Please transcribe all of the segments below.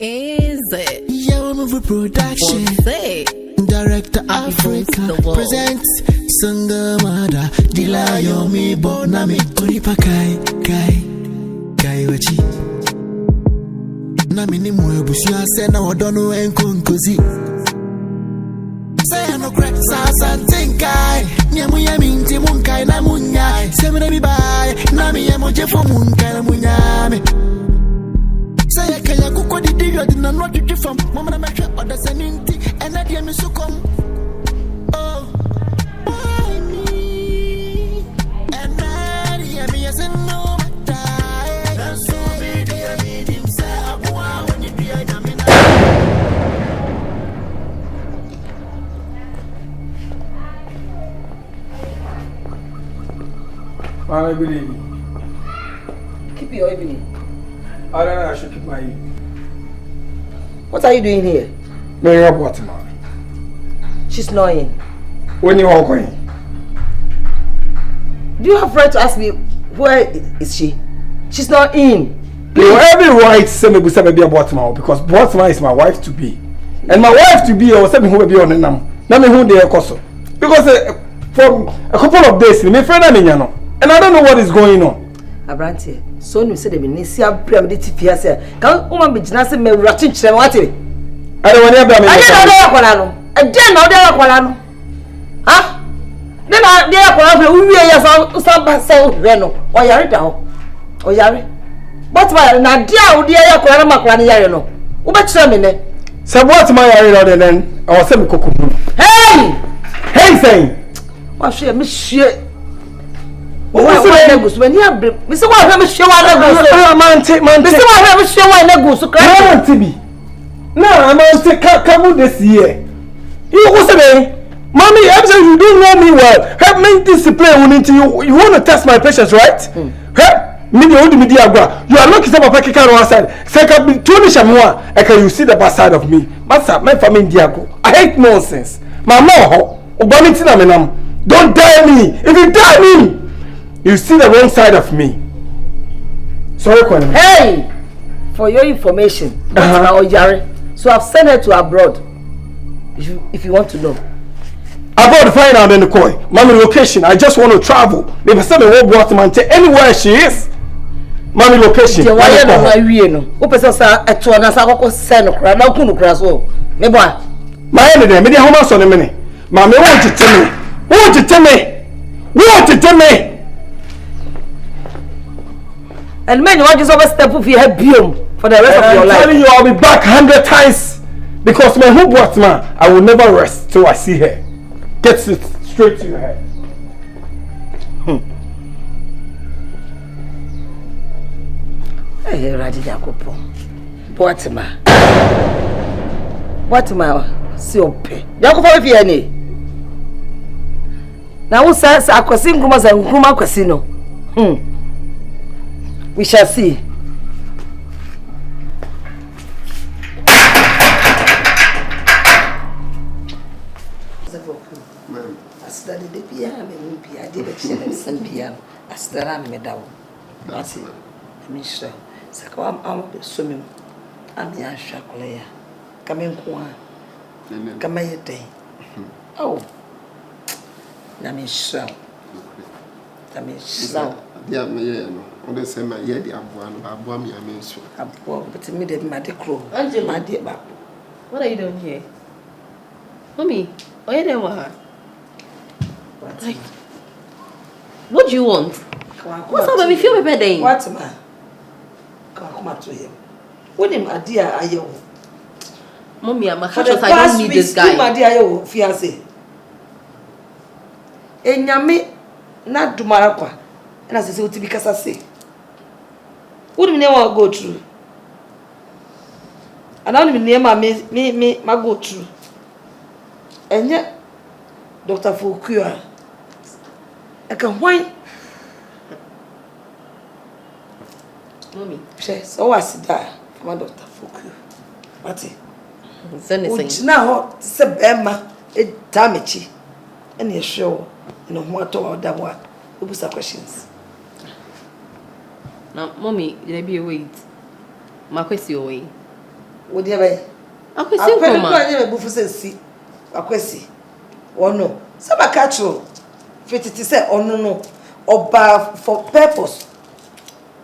Is it? Yeah, movie production. Director Africa presents Sangamada Dilayo mi bonami Konipa kai wachi Nami ni mwebusi Sena wadono enkunkozi Say no crack sasa tinkai Nyamu ya minti munkai na munyai Semene bibaye Nami ya mojefo munkai na munyame Say kaya kuko di diyo di na nwa jujifam Mama na meshe oda seninti Ena diya misukom Oh Why me Ena diya mi yase no matai Naso mi diya mi dimse Abuwa wani diya jamina Mama, good evening. Keep your evening. I don't know, I should keep my evening. What are you doing here? Going up Boatemaa. She's not in. When you are going? Do you have right to ask me where is she? She's not in. You have every right to say me be Boatemaa because Boatemaa is my wife to be. And my wife to be, I was saying who be on the name. Now me who they are also. Because for a couple of days, my friend and I don't know what is going on. Abranti, so you said the minister prem the fiancé. Can woman be jinase me ratin chire wate? I don't want to be a no. E dey no dey akwala no. Ha? Then na dey akwala fe uwie ya so ba se we no. O yare da ho. O yare. But na dia wo dey akwala na makwala ne yare no. Wo be chire me ne. Se Boatemaa yare no then I was saying kokumu. Hey! Hey saying. Wa hwe me hwe. What's the negus? When you have Mr. Why show one negus? Man, Mr. Why show one negus? Man, Tibi. No, I'm going to come this year. You what's the name? Mommy, I'm saying you don't know me well. Help me discipline into you. You want to test my patience, right? Help me, you are looking at my pocket on side. Second, Tony Shamua, and can you see the bad side of me? Master, my family, Diago. I hate nonsense. My mom, don't dare me. If you dare me, you see the wrong side of me. Sorry, Kwame. Hey! For your information, so I've sent her to abroad. If you want to know. Abroad, find out in the coin. Mommy location. I just want to travel. Maybe send me to Boatemaa anywhere she is. Mommy location. Why you don't know we no? Who person say eto na sa kokko send no kra na kunu kra so. Me boy. My end there. Me dey home so ne me. Mommy want to tell me. Want to tell me. Want to tell me. And men, what is over step if you have biome for the rest of your life? I'm telling you, I'll be back 100 times because my who Boatemaa, I will never rest till I see her. Get it straight to your head. Hey, Radi Jacopo. Boatemaa. Boatemaa, see ope. Jacopo, if you any. Now, who says Akwasi Nkrumah and Nkrumah Akwasi no? We shall see. Ma'am, I studied the piano, I did a some piano. I studied me down. That's it. I mean, sure. So I'm swimming. I'm young Shakolea. Come in, come here, day. Oh, I mean, sure. I mean, so. dear me, on the same year, the Abua me, I mean, so. Abua, but me, the Madicro. My dear Babu. What are you doing here? Mommy, why you don't want her? Like, what do you want? What's up, baby? Feel my birthday. What's the man? Come to him. When him a dear, I yo. Mommy, I'm a I don't need this guy. My dear, yo, fiancé. Enyame na dumarakwa. And as I say, what to be say. What do you never go through? I don't even name me go through. And yet, Dr. Fukua, I can whine. Mommy, so what's that for my Dr. Fukua? What's it? Which now, Sabema, a damage. And you're sure, you know what that one. It was questions. Now, Mommy, there be a wait. My question away. Wo de bay. Akwasi Nkrumah. Akwani me bufu se si. Akwasi. Ono. Saba catcho. Fititi say ono no. Oba for purpose.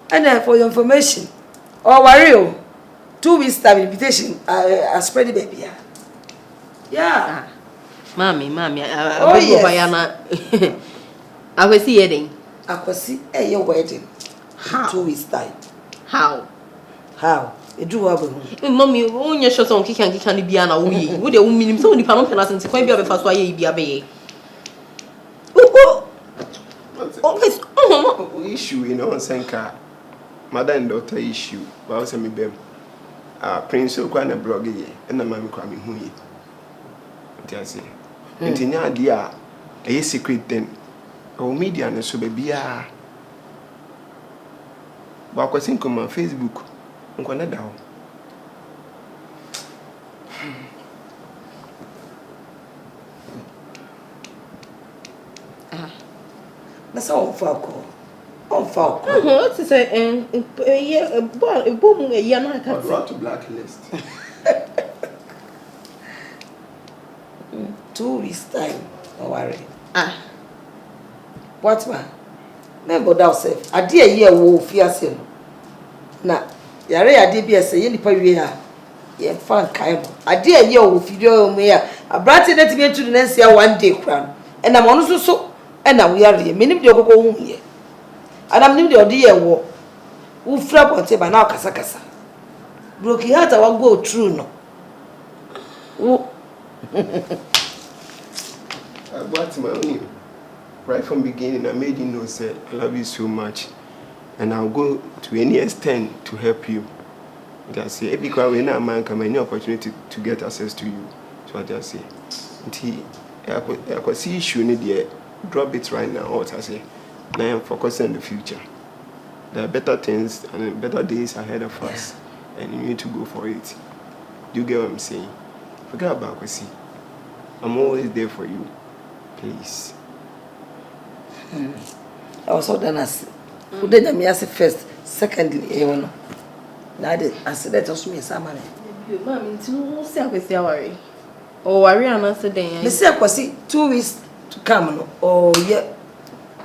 And then for your information. Oh worry you. 2 weeks time invitation I spread the baby. Yeah. Mommy, oh yes. Akwasi wedding. Akwasi your wedding. How? 2 weeks time. How? It do have Mommy, when you show some kikan bia na wo yi. Wo de wo minim so nipa no pena sente kwan bia be fa so aye bia be ye. Issue you know senka mother and daughter issue ba say me bem prince okwa na blog ye na mami kwa me hu ye ntiase ntinya ade a eye secret den o media na so be bia ba Akwasi Nkrumah Facebook nko na da ho na so on falco What is a boom a year na ka brought to blacklist 2 weeks time. No worry. What man? Remember that self. I dear year wo fiancé no. Na yare ade bi ese ye nipa wie a ye fan kai mo. I dear year wo video me a abrante na tibe tu na nsia one day kran. And am ono so and na we are ye. Menim de okoko hu ye. Adam nim de odi ye wo. Wo fra ponte ba na kasa kasa. Broken heart I will go through no. Wo Boatemaa, right from beginning, I made you know, say, I love you so much, and I'll go to any extent to help you. I say, because we're not man, come any opportunity to get access to you. So I just say, I could see issue need there, drop it right now. What I say, now I'm focusing on the future. There are better things and better days ahead of us, and you need to go for it. Do you get what I'm saying? Forget about Akwasi. I'm always there for you. Please. I was so done as who did me as first, secondly, you know. Now I said that was me some money. Mommy, to say Akwasi worry. Oh, worry and answer then. Me say Akwasi 2 weeks to come no or yeah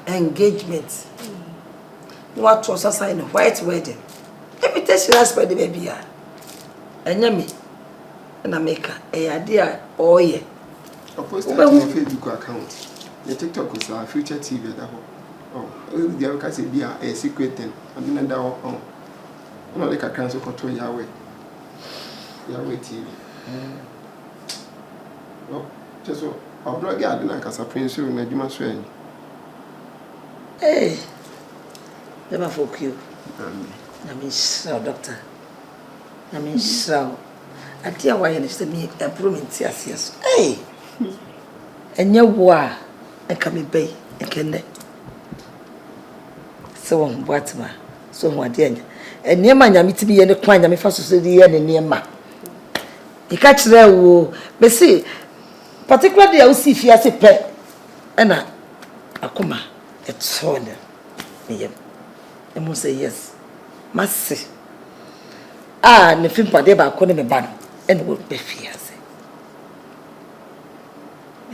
engagement. What was a sign of white wedding. Invitation as by the baby. And me and I make a idea oh yeah. I posted on my Facebook account. The TikTok was our future TV. Oh, the other can be a secret thing. I'm in that. Oh, no, like I cancel control YAHWEH. YAHWEH TV. Oh, just so I'll blog it. I don't like as a prince. You know, you must win. Hey, never forget you. I mean, so doctor. I mean, so I dear why you say me a promise yes. Hey. And your war and come bay and can so on Boatemaa so what dear and near man yammy to be in the coin yammy first to the end near ma. You catch there wo me see particularly I will see if you as a pet and a come it's on me and must say yes must say ne film pade ba ko ne me ban and will be fiancé.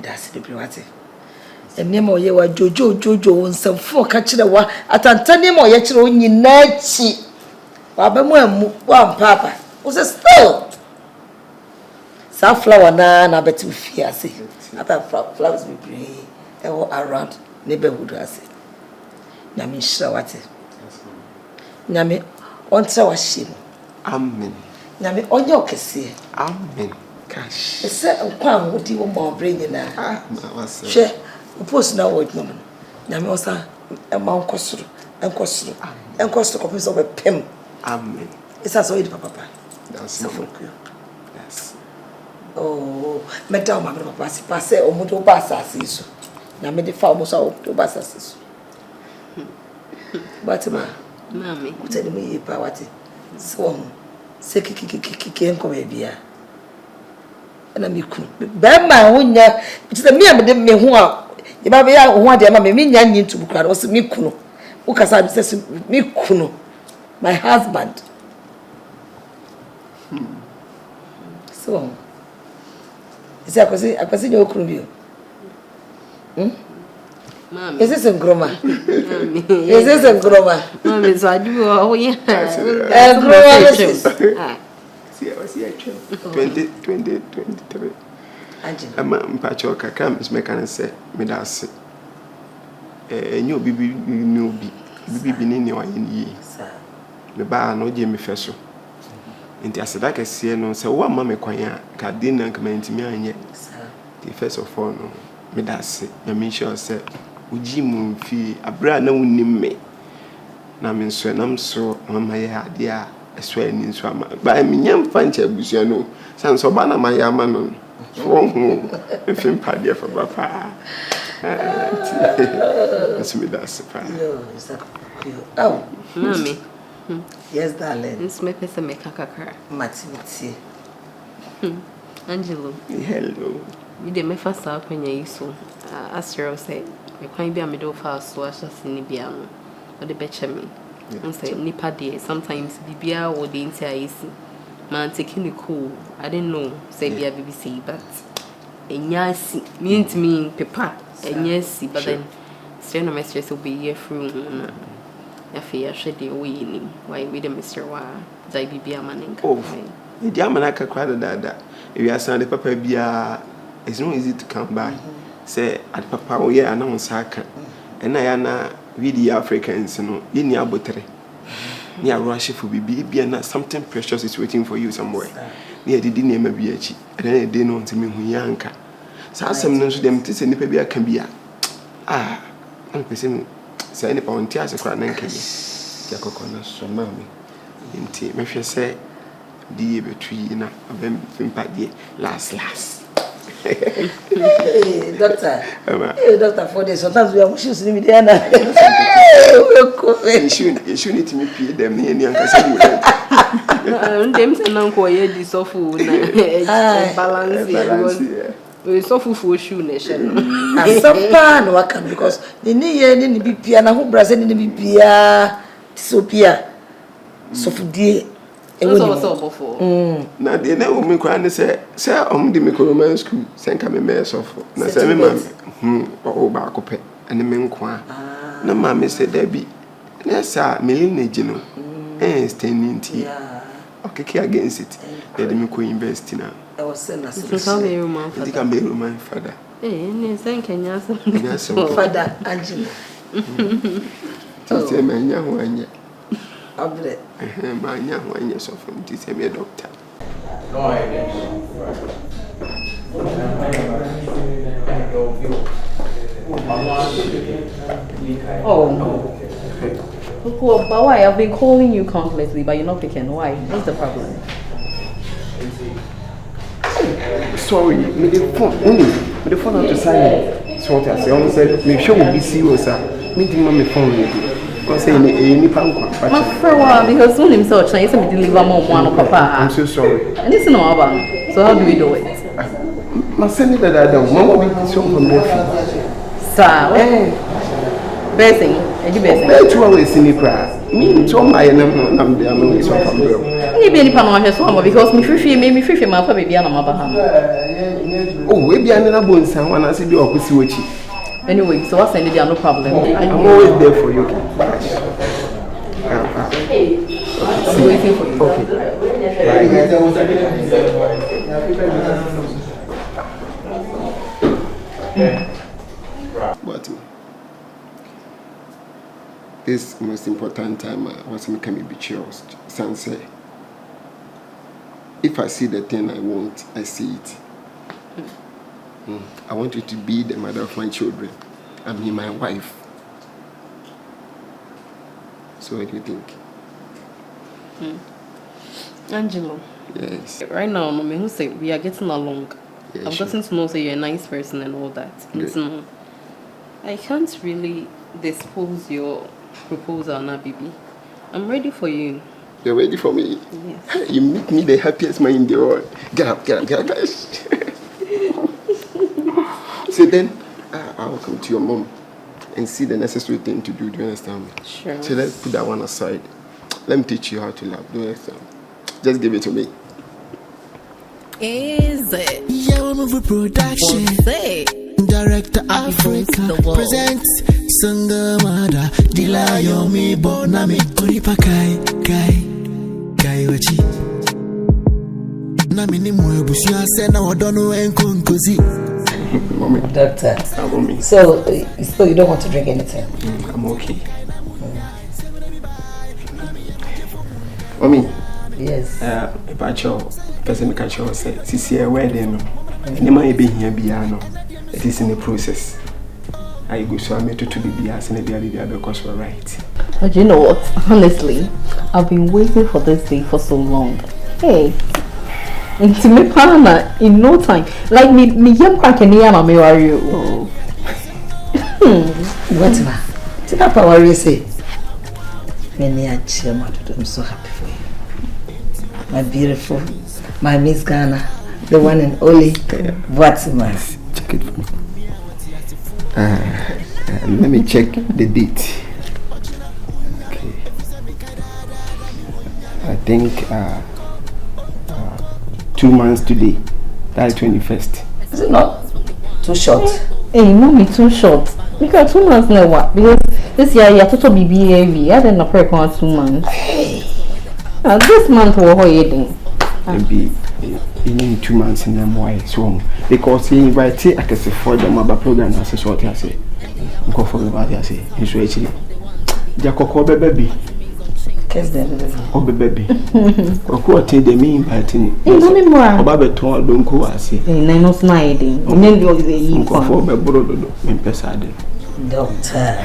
That's the priority. And name or ye were Jojo and some four catching a wa at Antonio or yet only nachi. Abena one papa was a still. Sunflower na bet you fiancé. About flowers we bring around neighborhood. I say, Nami Shawati. Nami on Sawashim. Amen. Nami on your kissy. Amen. Cash. A set of quam what you want bringing now. Share. Post now with woman. Namosa, a mount costro, and costro, and cost copies of a pim. Amen. It's as old, papa. That's so so you. Yes. Oh, Madame, papa, passe or moto bassas. Now made the farmers out to bassas. Boatemaa, Mammy, tell me, Pawati. So, Seki and come here. And I'm Bama, when it's the mere me who are the baby who are the mammy, me yan to book was me kuno. Ukasa says me kuno, my husband. So, is Akwasi your crew? Mommy. Is this Nkrumah? Is this Nkrumah? Mommy, so I do. Oh, yeah. Nkrumah. See, I was here 2023. I'm a patch of cacam, is mechanic say, Medasi. New baby, new baby, in your ye. The bar no Jimmy Fesso. And I said, I can see no, so one mamma quaya, Cardin and comment me and yet. The first of all, no, Medasi, I mean, sure said, Ujimu fee, a brand no name me. Now, I'm so on my idea, a swearing in swammer. But I mean, young Fancher Busiano, San Sobana, my yaman. From home, if in Padia for Papa. That's me, that's oh, Mommy. Yes, darling. It's my person make a caca. Matty. Angelo. Hello. You did my first up when you so. As you say, you can't be a middle fast, so I shall see Nibiano. Or the betcha me. And say, Nipa dear, sometimes Bibia or the entire man taking the cool. I didn't know, say be a BBC, but a yes, mean to me, Papa, and yes, but then, still no mistress will be here through. I fear should be winning. Why with a Mr. Wa, Zai be a man in the Yamanaka cried that if you are son, the Papa Bia, it's not easy to come back. Say, at Papa, oh, yeah, I know Saka, and I am with the Africans, you know, in your buttery. Near Russia for be and something precious is waiting for you somewhere. Near the name of BH, and then they know to me who yanka. So some knows them to say Nipabia can be a I'm presuming say any pound tears a crown and can Jacocona, so mammy. In tea, Mefia say, dear tree in a vampire last. Doctor, Doctor, for this, sometimes we are shoes in the end. You shouldn't need to pay them near young Cassidy. Them say uncle, ye so full balance. We so full for shoe nation. Some pan work because the near any BP and who Brazil in the BPA, Sopia, so for dear. Now, they never make one say, Sir, the Microman school, send come a mess of Nassam, or Bacope, and the men qua. No, mammy said Debbie. Yes, sir, million Gino, and standing tea. Okay, against it. Let me co invest now. I was sent as It can be roman. It can be roman, father. Eh, thank you, Father Angela. Tell me, young one yet. My young one years of him, this is a doctor. Oh, well, but why? I've been calling you countlessly, but you're not picking. Why? What's the problem? Sorry, with the phone out to silent. So what I say, I said, make sure we be serious, sir. Meeting my phone. I'm saying any pancake. My friend, because soon himself, I said, deliver more one, Papa. I'm so sorry. And this is no about. So how do we do it? My son that I don't. Mama will be so from there. Sir, Bessing, and you Bessing. 2 hours in the crowd. Me, so my name, I'm the only son from there. Maybe any panel has one because me free, maybe free, my baby, and my baham. Oh, maybe I'm not going to I said you are with you. Anyway, so I send you no problem. I'm always there for you. I'm waiting for you. But this most important time I was making me choose. Sanse. If I see the thing I want, I see it. I want you to be the mother of my children. I mean my wife. So what do you think? Angelo. Yes. Right now, no, who say we are getting along. Yeah, I've gotten to know say you're a nice person and all that. No, I can't really dispose your proposal now, baby. I'm ready for you. You're ready for me? Yes. You make me the happiest man in the world. Get up, guys. So then, I'll come to your mom and see the necessary thing to do. Do you understand me? Sure. So let's put that one aside. Let me teach you how to love. Do you understand? Just give it to me. Is it? YAHWEH production. Director Africa presents Sangamada Dilayo mi bonami Oripa kai wachi Nami ni mwebusi asena wadono enkunkozi. Doctor, so you don't want to drink anything? I'm okay. Mommy. Yes. About your person catch you say, "Sisi, where they know? Any man be here piano. It is in the process. I go so I made to be bias and the other because we're right." But you know what? Honestly, I've been waiting for this day for so long. Hey, into me partner in no time. Like me young cranky ma me worry you. What ma? Did that power you say? I'm so happy for you. My beautiful, my Miss Ghana, the one and only Boatemaa. Check it for me. Let me check the date. Okay. I think 2 months today. That's 21st. Is it not too short? Hey, mommy, too short. Because 2 months now what? Because this year you have to be BAV. I didn't pray for 2 months. Hey. This month we're holding. Maybe in 2 months in them why so because he invited I can say for them about program as a short I say. Go for the body I say. It's actually Jacob baby. Kiss them. Oh baby. Or take the me inviting. No more. Obabe to don't go I say. Nine no smiling. Then you the Go for me brodo in pesade. Doctor,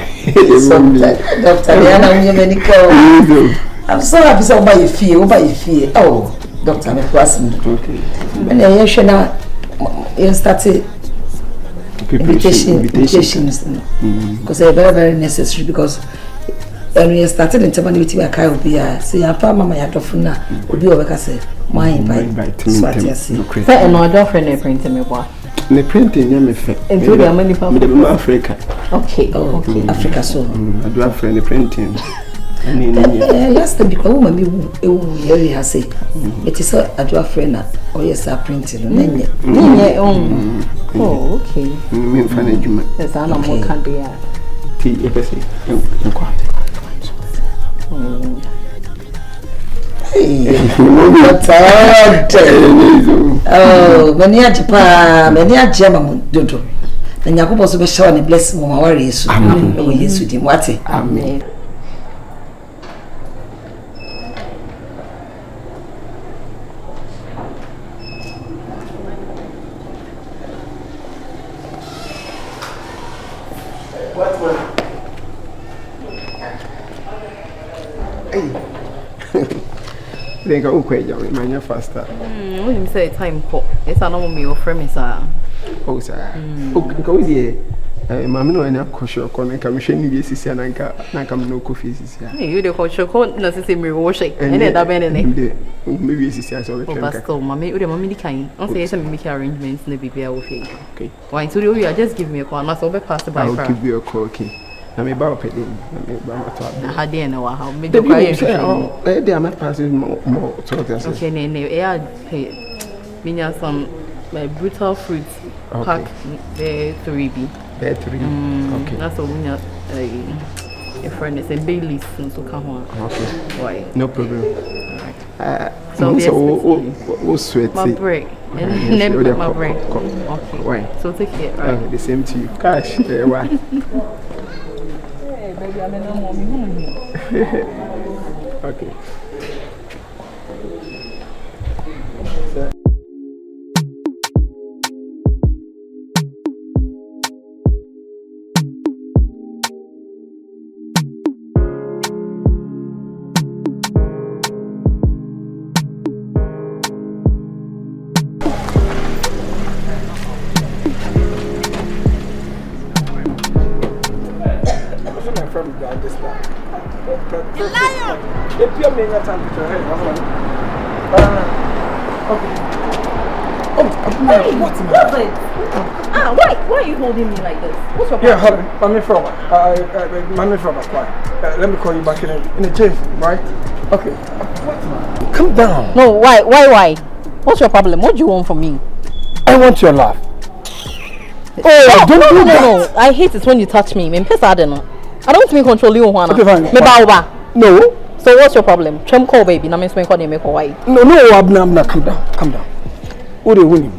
Diana, medical. I'm so happy so by you feel. Oh, doctor, I'm passing. Okay. When you should now you started invitations because they're very, very necessary because when we started in Tamanity, I can't be say, I found Mamma Yatofuna, would be over Cassay. My invite. Say, another friend they printed me what? The printing, yeah, me fair. Into the many people. Africa. Okay. Okay. Africa so. I do have friend the printing. Last time because woman be here has say it is Adjoa friend or yes are printing oh okay me find a juma yes I know more can be tea say oh many ajama dodo na Nyakobo so be shower ne blessing mo ma worry yesu o yesu di mwate amen. Think I'm quite young, man, faster. When you say time call, it's a normal me or friend, sir. Oh, sir. Go there. Mamma, no, and I'm kosher, corner, commission, yes, and I come no coffee. You the kosher code, necessary me washing, and then I've been in it. Maybe it's a sort of so, mammy, with a mommy kind. I'll say some make arrangements in the BBA. Okay. Why, so you are just give me a call, must over pass by. I'll give you a call, okay. I'm about to pay. How do you know how many quiet? They are not passing more. Okay, yeah, meaning some brutal fruits pack there 3B. There 3. Okay. That's all we have. A friend is a Bailey's so come on. Okay. Why? No problem. So we'll sweat. My break. And then put my break. Okay. Why? So take it. Right. The same to you. Cash. Why? Baby, I'm in no more. Okay. Why are you holding me like this? What's your problem? Yeah, Mommy from Akwasi. Let me call you back in a jiff, right? Okay. Calm down. No, why? What's your problem? What do you want from me? I want your love. Oh, don't do that. No. I hate it when you touch me. I don't want to control you. Okay, fine. No. So what's your problem? Call baby. No, Abena, calm down. What are you winning?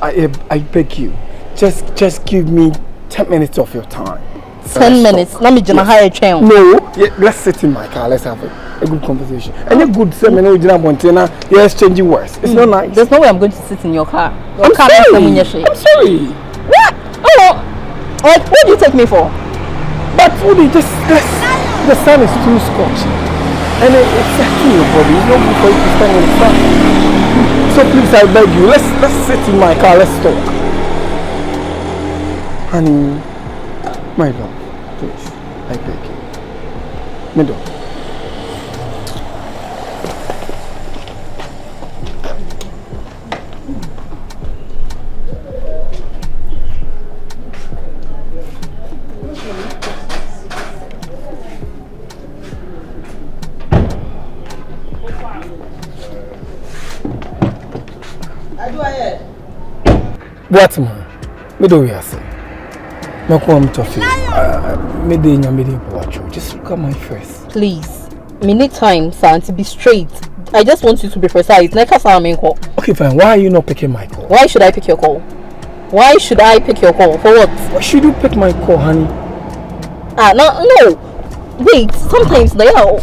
I beg you. Just give me 10 minutes of your time. 10 minutes? Let me just hire a chair. No. Let's sit in my car. Let's have a good conversation. And a good seminar, you're exchanging words. It's not nice. There's no way I'm going to sit in your car. I'm sorry. What? Oh, like, what do you take me for? But Woody, the sun is too scorching. And it's affecting your body. It's not good for you to stand in the sun. So please, I beg you, let's sit in my car, let's talk. Honey, my love, please, I beg you. Middle. Boatemaa, me do we are saying. No come to feel. Just look at my face. Please, me need time, son, to be straight. I just want you to be precise. Okay, fine. Why are you not picking my call? Why should I pick your call? Why should I pick your call? For what? Why should you pick my call, honey? No. Wait, sometimes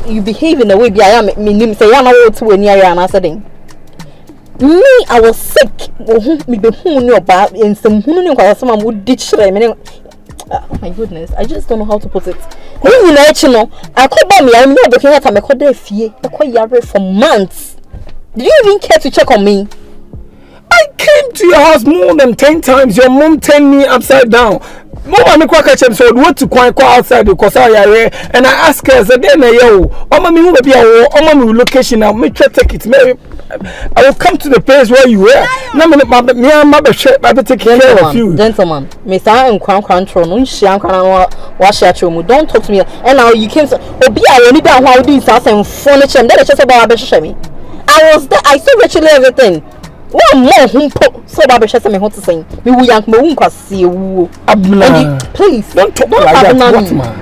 you behave in a way I am say you know to when you are answering. Me, I was sick. Me be who about in some who someone would ditch me. Oh my goodness, I just don't know how to put it. When you know, I could buy me. I'm not looking at me. I could there for months. Did you even care to check on me? I came to your house more than 10 times. Your mom turned me upside down. Mama me catch him so what to quite outside because I and I asked her said then yo mama me be mama me location now me take it maybe I will come to the place where you were. Now me take care of you. Gentleman, me say control no wash at you. Don't talk to me. And now you came obi I only be how this house and furniture and that just about me. I was there. I saw virtually everything. One more so Baba Shasa me want to say. Me will yank me won't see you. Abena, please don't talk like that. Boatemaa,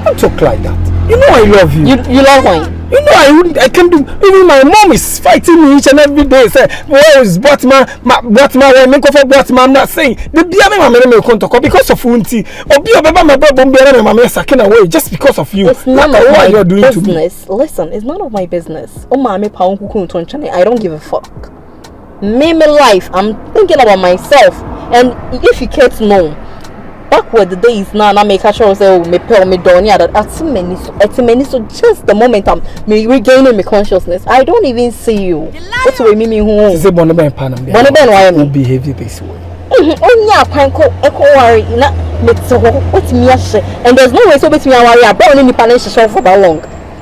don't talk like that. You know I love you. You love me. You know I can do. Even my mom is fighting me each and every day. Say, where is Boatemaa? Boatemaa, where me go for Boatemaa? I'm not saying the beer me mama me can't talk because of Unti. Obi obeba my brother me mama saking away just because of you. It's none of my business. Listen, it's none of my business. Oh mama, I don't give a fuck. Me life, I'm thinking about myself, and if you can't know, backward the days now, I make sure say me pay me down here that at many so just the moment I'm me regaining my consciousness, I don't even see you. What's the way me who? Say Bonaben Panam. Bonaben why me behave this way? Oh yeah, echo worry na me so what me and there's no way so bet me worry about any panic show for that long.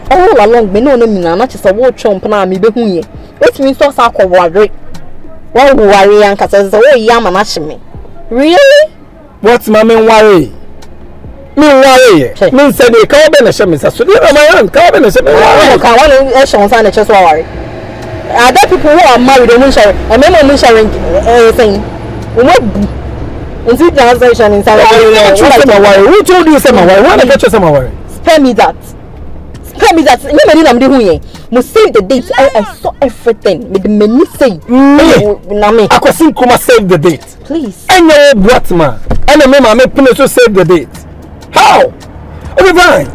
All along me no me na just a watch chomp na me be hu ye. What means so sa ko worry. Why worry and cause oh yam and me. Really? What's my main worry? Me worry. Me say they come and show me so they my own come and show me. Can one show sign the chest worry. Are there people who are married and sharing? I remember sharing thing. What? Until translation inside. Who told you say my worry? Why not just my worry? Spare me that. Spare me that. You I'm doing must save the date. I saw everything. With the many say. Akwasi Nkrumah save the date. Please. I know Boatemaa. And I make to save the date. How? Okay, fine.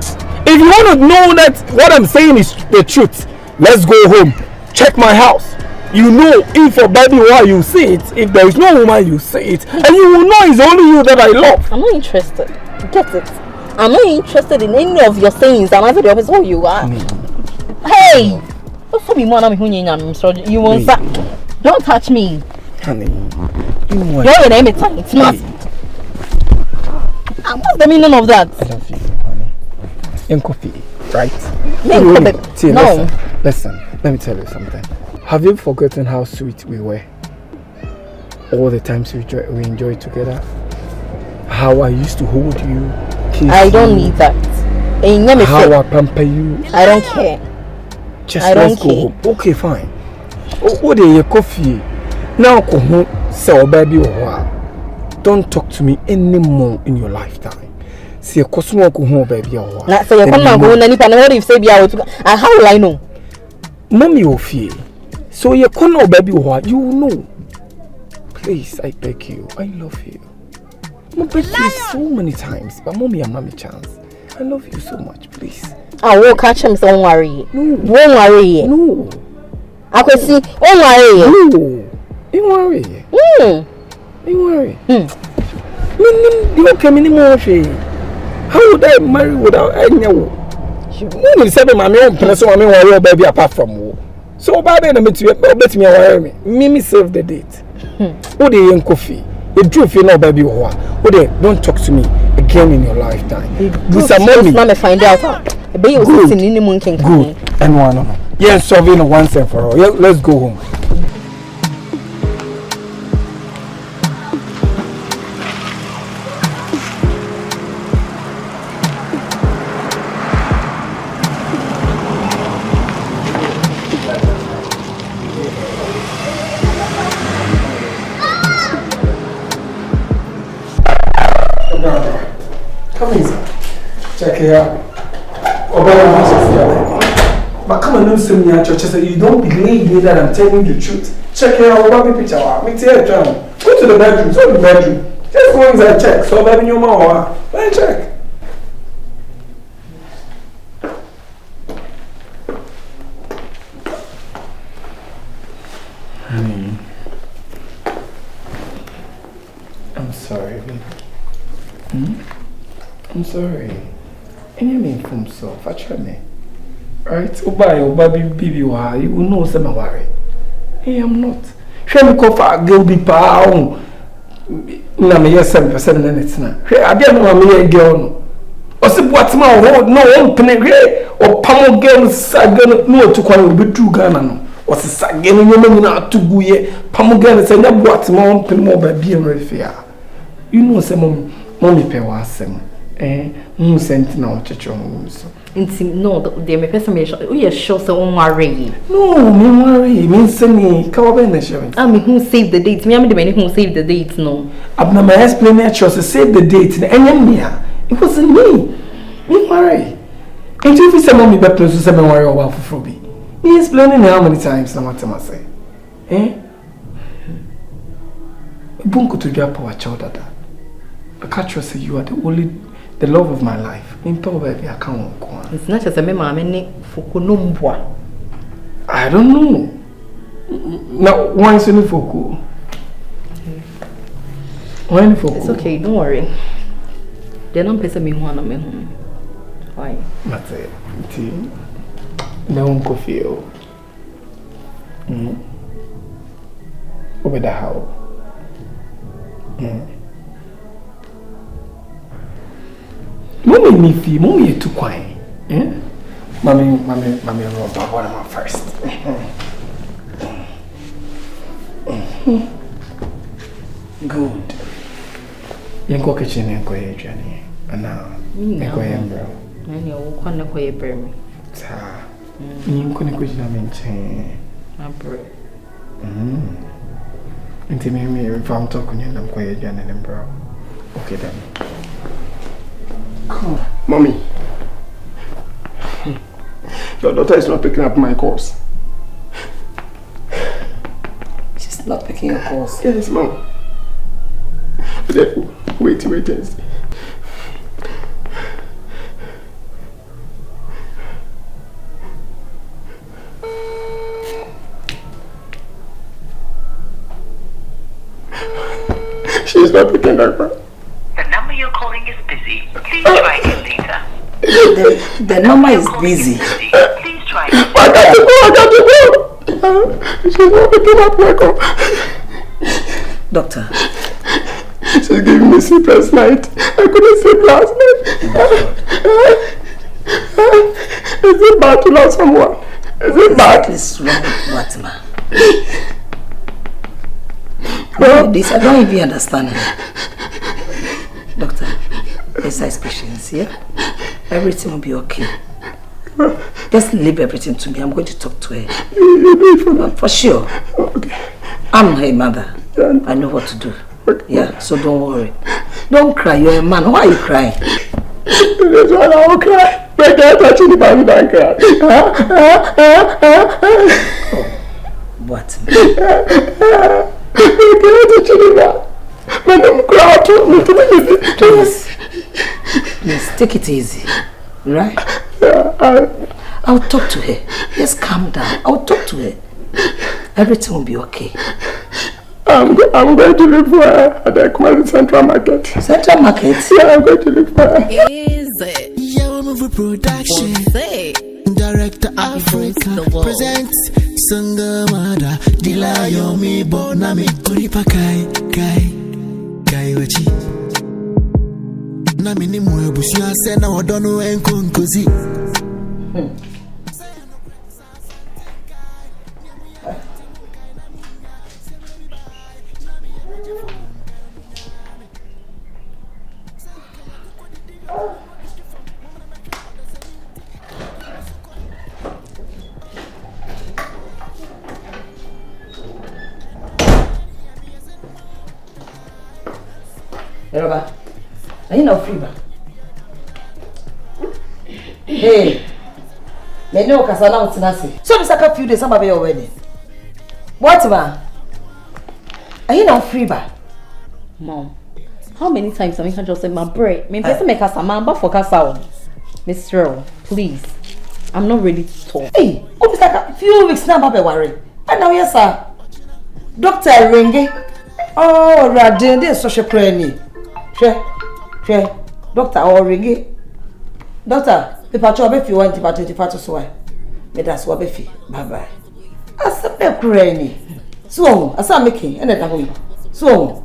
If you want to know that what I'm saying is the truth, let's go home. Check my house. You know, if for baby why you see it, if there is no woman you see it, and you will know it's only you that I love. I'm not interested. Get it? I'm not interested in any of your sayings. And after the office, who you are. Hey! You won't don't touch me. Honey. Your name is it's not. What's the meaning of that? I love you, honey. In coffee, right? No. Listen, let me tell you something. Have you forgotten how sweet we were? All the times we enjoyed together? How I used to hold you, kiss I don't you, need that. How I pamper you. I don't care. Let's go home. Okay, fine. What are your coffee? Now, so baby, don't talk to me anymore in your lifetime. See a cosmo baby. Not say you come and go and any panel if say be out. And how will I know? Mommy will fear. So you can't baby, you know. Please, I beg you. I love you. I've begged you so many times, but mommy, I'm not a chance. I love you so much, please. I won't catch him, so don't worry. No. Won't worry. No. Akwasi, won't worry. No. Don't worry. Don't worry. You come anymore. How would I marry without any of you? You said my own person, I mean, baby, apart from you. So, baby, let me worry me. Mimi save the date. What do you coffee? The truth, you know, baby, don't talk to me again in your lifetime. This a mommy. Let me find out. Good. Good. And one. Yes, solving once and for all. Let's go home. Come in, sir. Check it out. But come on, don't me at church. You don't believe me that I'm telling the truth. Check it out. Baby picture. Me tell you, go to the bedroom. So the bedroom. Just go inside check. So baby, you know, let check. Honey, I'm sorry, baby. I'm sorry. And you mean from so far me. Right? Oba baby, you will know some worry. Hey, I'm not. Show me call for a girl be pound. No, me 7% minutes now. I didn't know me a girl. Or say Boatemaa road no one penny or Pamo girl sagan no to call be true Ghana. Or say sagan you know not to go ye. Pamo girl say na Boatemaa on pen more by being fair. You know some mommy pay was some. No sent now church on so. No, the me person we are sure so on worry. No, me worry. Me send cover the show. I mean who saved the date? Me am the man who saved the date no. Abena my explain that chose to save the date and it wasn't me. Me worry. And if you say mommy better to say me worry about for me. Me explaining how many times na what I say. Bunko to drop our child that. I can't trust you are the love of my life. In power baby, I can't go on. It's not just a meme for Kunumbwa. I don't know. Now, why is it for cool? Why for cool? It's okay, don't worry. They're not paying me one of them. Why? That's it. No one could feel. Over the house. Mommy need fee, mommy too quiet. Mommy, rub Boatemaa first. Good. You go kitchen and go journey. And now, you go bro. And you can't go here, bro. Ta. You can't go to my bro. Until me, if I'm talking, I'm going journey, bro. Okay then. Come on. Mommy, your daughter is not picking up my calls. She's not picking your calls. Yes, Mom. Wait and see. She's not picking up. The number you're calling is busy. Please try again later. The number is busy. Please try again. I got to go. She's not picking up my call. Doctor. She's giving me sleepless night. I couldn't sleep last night. Is it bad to love someone? Is it bad? What is wrong with Boatemaa? This I don't even understand. Doctor, exercise patience, yeah? Everything will be okay. Just leave everything to me. I'm going to talk to her. You do it for me. For sure. Okay. I'm her mother. Yeah. I know what to do. Okay. Yeah, so don't worry. Don't cry. You're a man. Why are you crying? That's why I won't cry. But I can't touch anybody when I cry. What? I can't touch anybody. When I'm crying, Please, take it easy. Right? Yeah, I'll talk to her. Just calm down. I'll talk to her. Everything will be okay. I'm going to look for her at the Akwasi Central Market. Central Market? Yeah, I'm going to look for her. Is it? Yeah, movie production. Director Africa presents Sangamada. Dilayo mi bonami. Oripa kai wachi. Na mini mwebusi ase na odono enkonkozi. Yoruba, are you not free, ba? Hey, me know kasana utinasi. So this a few days I'm your wedding. What, ma? Are you not free, ba? Mom, how many times am I just say my break? Me person make us a man, but for casa. Miss Ro, please. I'm not ready to talk. Hey, it's like a few weeks now, Baba worry. And now yes, sir. Doctor Ringy. Oh, Radin, this social prayer. Share. Doctor or Ringy. Doctor, the patrol if you want to 25 to so. Me that's what be. Bye bye. As a pepperoni. So, as I'm making and that way. So,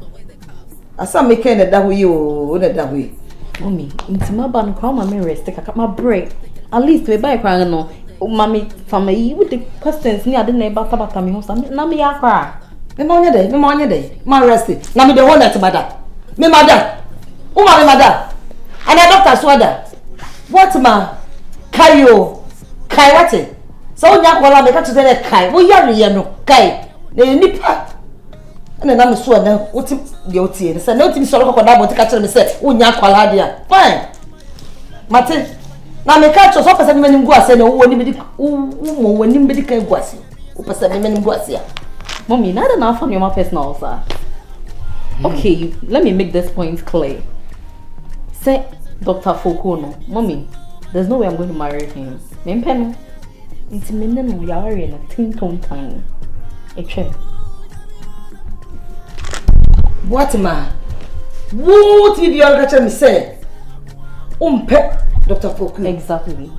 as I'm making that way, you that way. Mommy, into my ban Nkrumah me rest take my break. At least we buy crying no. Mommy, family with the questions near the neighbor about me house. Na me ya cry. Me monya day. Ma rest. Na me the one that mother. Me mother. Who my mother? And a doctor swada. What ma? Kai what? So nya kwala me ka to say kai. Wo yare ye no. Kai. Na nipa. And na me so na woti de woti. Say na woti mi so kokoda bo tika kire me say wo nya kwala dia. Fine. Mate. Na me ka cho so pese me nim gu ase na wo ni bi wo mo nim bi kan gu ase. Wo pese me nim gu ase ya. Mommy, not enough from your personal sir. Okay, let me make this point clear. Say Dr. Fokono, Mommy, there's no way I'm going to marry him. Mempeno. It's minimum yare in a tin tone time. What ma? What did you all me say? Dr. Fokono. Exactly.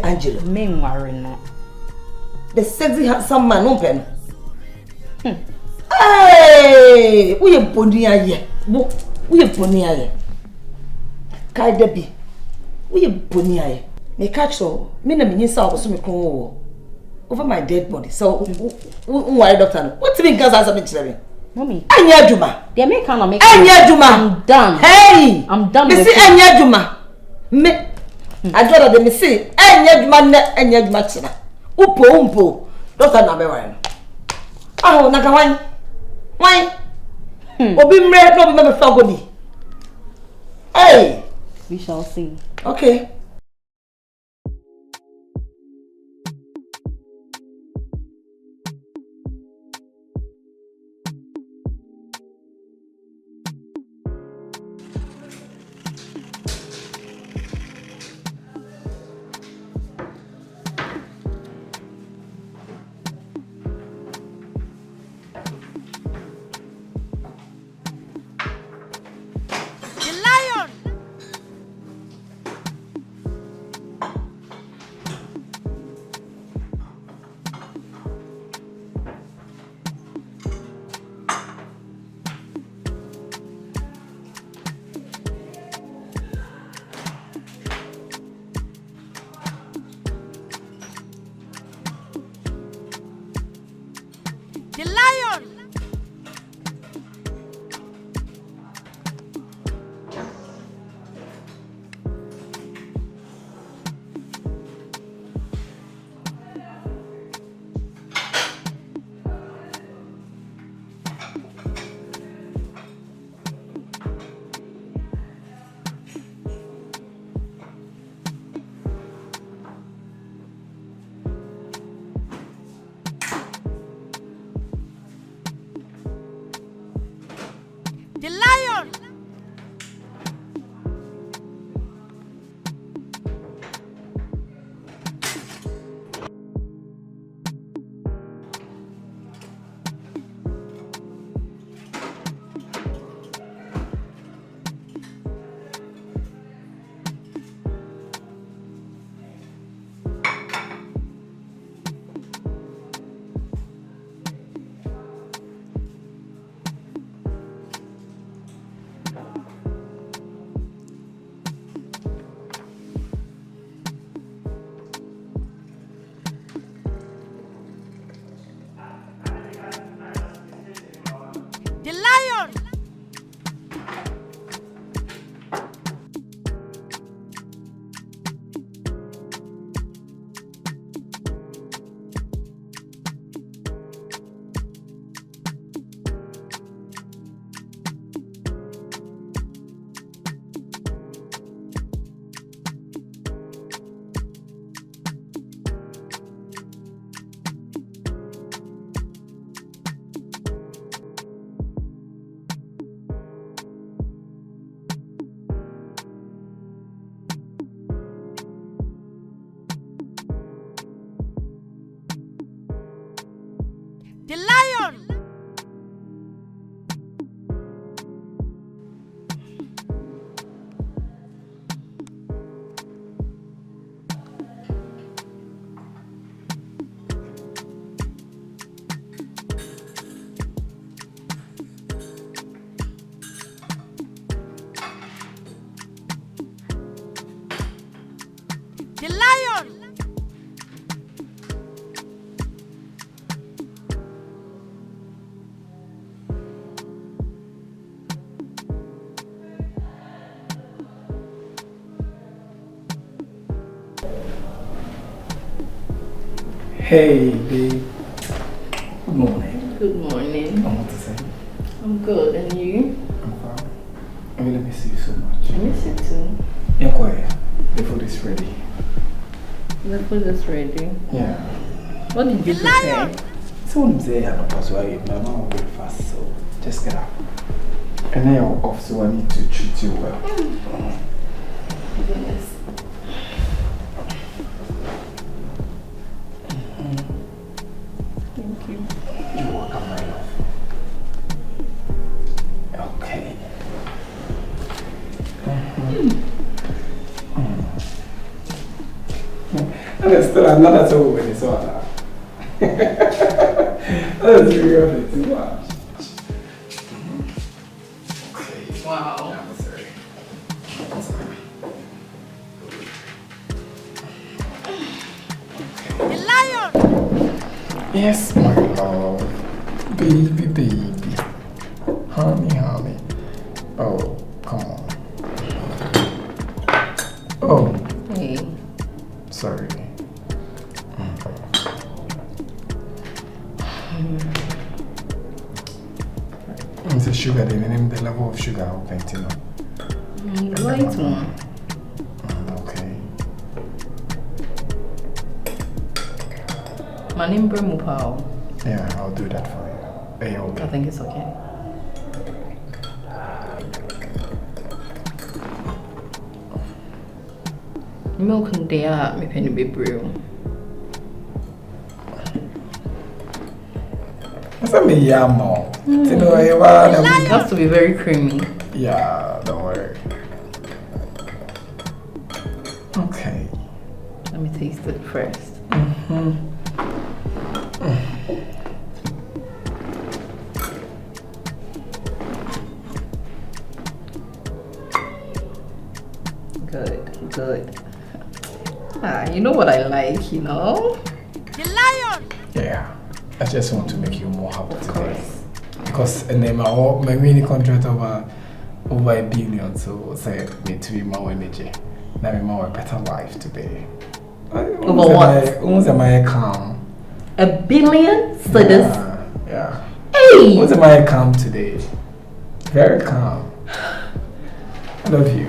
Angelo. Me marry now. The sexy handsome man Hey, we are bonia ye. We are bonia ye. Kai Debbie. We are bonia ye. Me catch so. Me na me so me over my dead body. So, why doctor? What do you mean? Answer me, Jeremy. Mommy. Anya Juma. They make kind of make. Anya Juma. I'm done. Hey, I'm done. Me see Anya Juma. Me. Adjoa de me see Anya Juma na Anya Juma china. Umpo. Doctor na me why. Oh, naka why? Obi mre no be me fagodi. Hey, we shall see. Okay. The lion! The lion! The lion! The lion! Hey, babe. Good morning. Good morning. I want to say. I'm good, and you? I'm fine. I really miss you so much. I miss you too. Yeah, quiet. The food is ready. The food is ready. Yeah. What did you prepare? Someone say I don't pass away. My mom will be fast, so just get up. And then you're off, so I need to treat you well. Goodness. Thank you. You're welcome, my love. Okay. And there's still another two with this one. That's really too much. Okay. Wow. Yeah, I'm sorry. I'm sorry. The lion! Yes, my love. Baby, baby. Honey, honey. Oh, come on. Oh, Hey. sorry. It's the sugar, the name, the level of sugar I'll paint it on. Light one. Okay. My name is Mupao. Yeah, I'll do that for you. Hey, I okay. think it's okay. Milk and there, my penny be brew. What's that mean, yamo? It has to be very creamy. Yeah, don't worry. Okay. Let me taste it first. Good, good. Ah, you know what I like, you know? The lion! Yeah, I just want to make you more happy today. Because the name of my mini contract over $1 billion, so say me to be more energy. Now me more a better life today. Over what? Who's my account? $1 billion? So Yeah. Hey, Hey! What am I calm today? Very calm. I love you.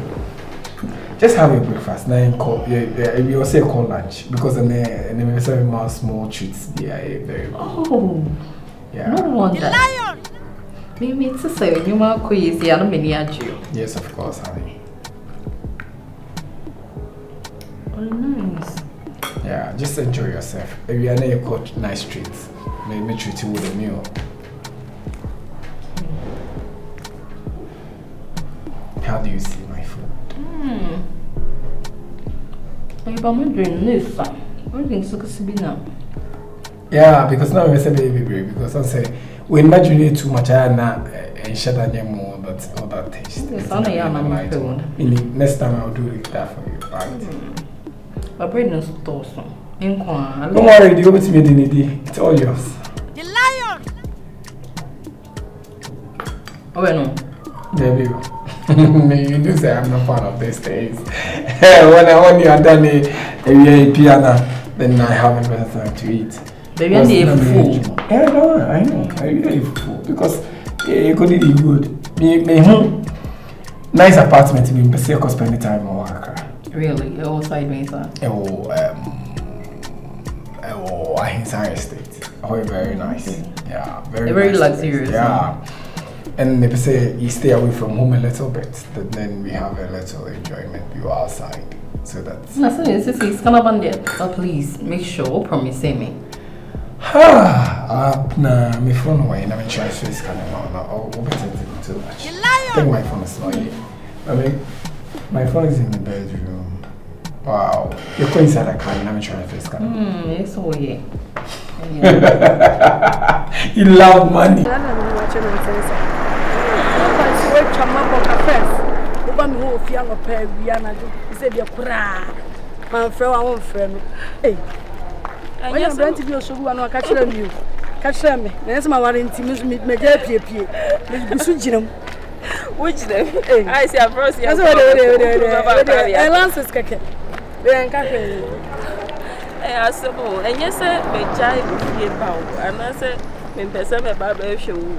Just have your breakfast. Now call. You also call lunch because then we serve more small treats. Yeah, very. Oh. Yeah. No wonder. Maybe it's a say you want crazy. I don't mean Adjoa. Yes, of course, honey. Oh, nice. Yeah, just enjoy yourself. If you are near coach, nice treats. Maybe treat you with a meal. How do you see my food? I'm wondering this. I'm doing so now. Yeah, because now we say baby, because I say we imagine too much and shut down more, but all that taste. Yes, I know. Next time I'll do that for you. Right? My brain is awesome. Don't worry, the over to me, it's all yours. The lion! Oh, no. Baby, you do say I'm not fan of these things. when you are done a piano, then I have a better time to eat. Baby, I'm full. Yeah, no, I know. I really full because you could eat good. Me, nice apartment, me, but still spend time on work. Really? Oh, sideways, sir. I High Estate. Oh, very nice. Yeah, very nice place. luxurious. Yeah. And they say you stay away from home a little bit, then we have a little enjoyment. You are outside. So that's. No, so it's kind of on there. But please, make sure, promise me. Nah, my phone away. I'm trying to face kind of no, too much. I think my phone is not here. I mean, my phone is in the bedroom. Wow, you're going inside a car and I'm trying to face kind of. It's all yeah. You love money. I am going to be so good and catch them you. Catch them. There's my warranty, Miss Major. Which them? I see a first year. I Lances Kake. I suppose, and yes, sir, may jive with you about, and I said, when person about a show.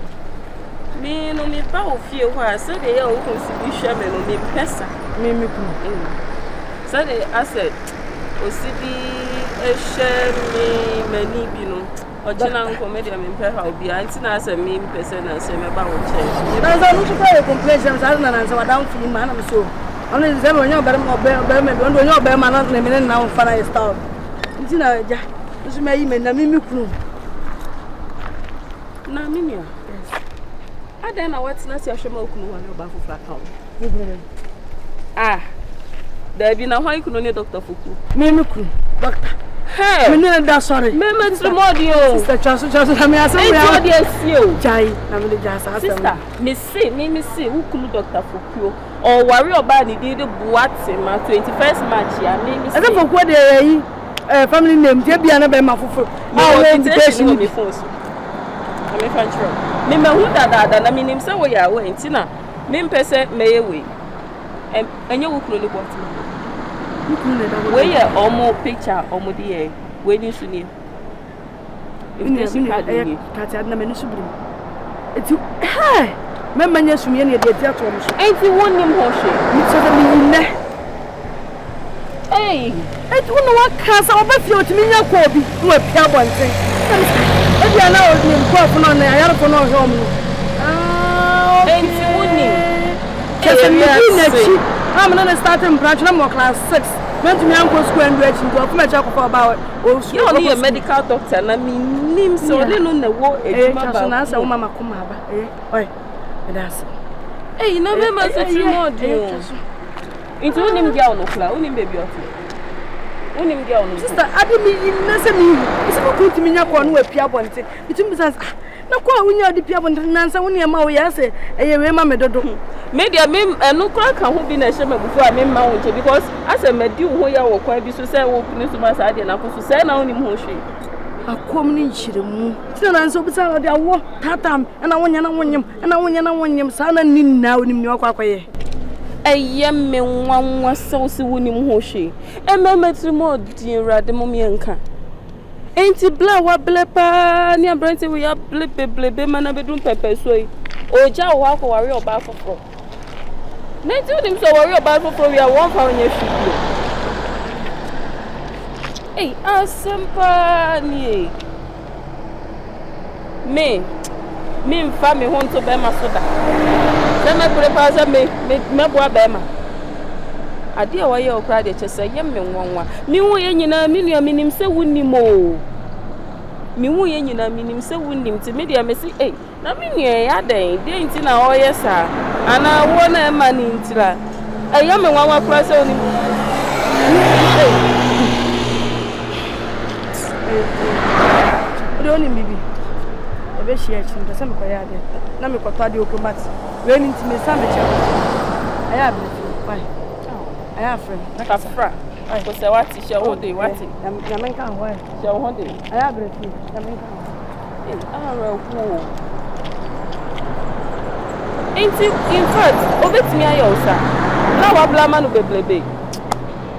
Me no me bow fear why I said they are open to be shaman on me pesa. Mimi. So they I said, Osidi a share me many bino. Or Chinan comedian in Perhau be antinas a mean person and say about change. You know, I don't try to complain, and so I don't feel man, I'm so. Only the when you're better, don't know better man, and now fire start. It's in a ja. This may mean a mimic room. Na mimia. I don't know what's not your shamoku and your baffle flat home. Ah, there be no high colonial doctor Fuku. Mimiku, doctor. Hey, that's sorry. Mements the modio. Sister Charles, I mean, I said, you, Jai, I'm the jazz. Sister, Miss see, who could Dr. Fuku or worry about the deed of Boatemaa 21st March. I mean, I don't know what they family name, Debiana Bemafu. Oh, invitation will be forced. I'm a French. Remember who that I mean, him say we are waiting. Tina, me person may away. And you will close the bottom. Where you almost picture or dear, when you see it's hey, remember, yes, me and your dear Thomas. Ain't you one name, Hoshi? Hey, I don't know what cast I'll bet you to me. Your copy, you a piano thing. If you allow me to go on there, I have to know home. Ain't you winning? I'm not starting branch number class 6. Went to my uncle's school and read to go for my job about. You're only a medical doctor, and I mean, name so they don't know what a Mamma Kumaba. Eh, that's. Hey, no, members, it's more into him, Gallo, only baby of you. Only girl, sister, I didn't mean, it's a good to me. You're going to appear one thing. It means no, when you're the people and answer when you're my say, I remember Dodo. Maybe I mean, and no crack who been a shaman before I mean mountain because as a medu who you are quite be so say, open to my side and I could say now in Moshi. A common children, still answer beside their war, tatam, and I want you, and I want you, son, and now in your quack. A young man one was so winning Moshi, and my metro more dear at the Momianka. Ain't bla wa blepa ni abrante we ya blebe mana bedum pepper so yi. Oja wo akọ worry oba foforo. Na ti o dim so worry oba foforo we are one for nya fibio. Hey, asempa ni. Me mfa me ho nto be ma so da. Se me prepare se me boa be ma. Ade a waye okra de chese ye me nwanwa. Mi hu ye nyina mi nua minim se wunnim o. Mi hu ye nyina minim se wunnim ti me dia me si na mi nua ya den de nti na o ye sa. Ana wo na e ma ni ntira. Ye me nwanwa kra se onim. Ode onim bibi. Ebe share chin pese me koya ade. Na me koto ade okomat. We ni ntime sa me che. Aya be fine. Aya friend. Afra. Ko se wati she ho de wati. Ya men kan ho. She ho de. Aya be fine. Ya men kan. Ara wo. In fact, obetimi ayo sa. Na wa bla manu beblebe.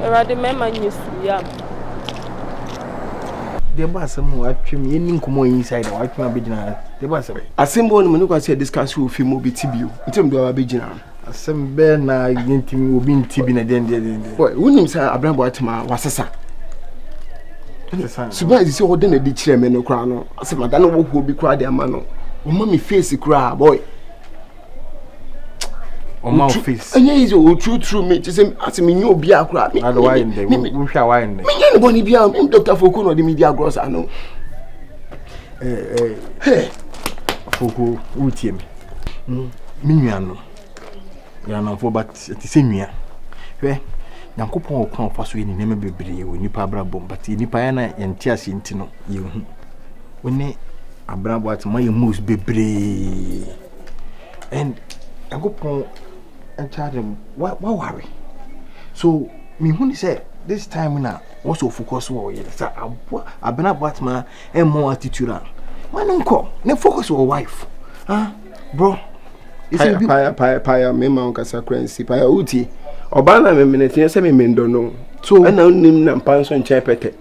Erade mema nyesu ya. The boss mu atwem yeni nkomo inside the atwem abegina the boss asembo no ko say discuss wo fi mo bitibio ntem do abegina asembe na yentimi obi ntibi na den boy wonim say Abena Boatemaa wasesa suba isi ho den na di kire me no kra no asema da no wo ho bi kra de ama no o ma me face kra boy on my face anya is o true me say asemi nyo obi akra me why in there we hwa why in there me nya no boni bia Dr. Foko no de media gross ano Foko utie me nua no ya na fo but ti se nua hwe Nyankopon okon fa so yini neme bebre wo nipa abrabom but nipa ya na yente ase nti no ye hu woni Abena Boatemaa ye most bebre and Nyankopon and charge them what worry so me who say this time now also focus on you say Abena Boatemaa and more attitude man unko ne focus on wife bro paya me ma onka sakransi paya uti obana me minute say me mendo no so na unim na mpanso nche pete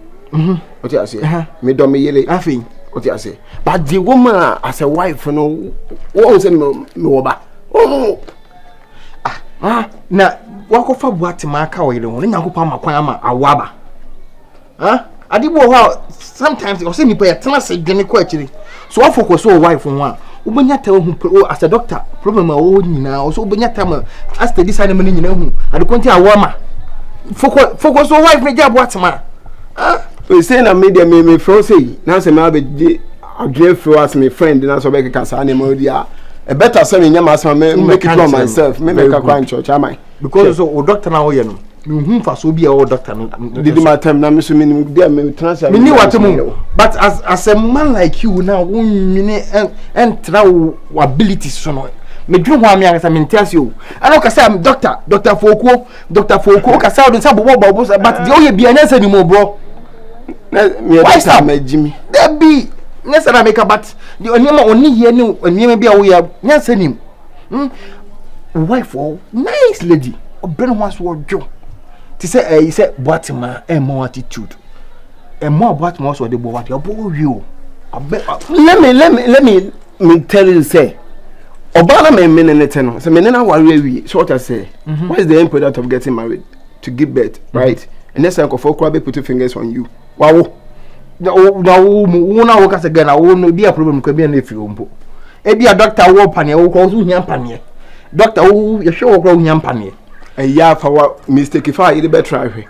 oti ase me do me yele afin oti ase but the woman as a wife no won say me oba na wakofa Boatemaa ka oyele ho Nyankopon amakwan ama awaba adibo ho sometimes o say nipa ya tena se dwene ko akiri so wa focus on wife ho ubenya ta hu as a doctor problem o nyina so ubenya ta ma as the design man nyina hu adekonti awoma focus on wife ne ja Boatemaa we say na media me from say na say ma be adre feel as my friend na so be kasa na ma dia a better say me nyama asma me make it for myself me make a crime church am I because so o doctor na wo ye no me fa so bia o doctor no did my time na me so me dia me transfer me ni watemu but as a man like you now won and travel abilities so no me dwun ho am ya me ntiase o ana ka say am Dr. Foko ka say o de say bobo but the oye bia na say ni mo bro na me doctor ma jimi there be nessa na make but the onyema oni here ni onyema bia wo ya nyansa nim wife oh nice lady obren ho aso odwo ti say you say Boatemaa more attitude more Boatemaa so de bo what obo wi o let me tell you say obana me menete no say menena ware wi so what I say what is the end product of getting married to give birth right and next time for crab put two fingers on you wow na wo ka se gana wo no be a problem ko be na efi ompo e be a doctor wo pane wo ko so nya pane doctor wo ye hwe wo ko nya pane ya fa wa mistake fa you be try hwe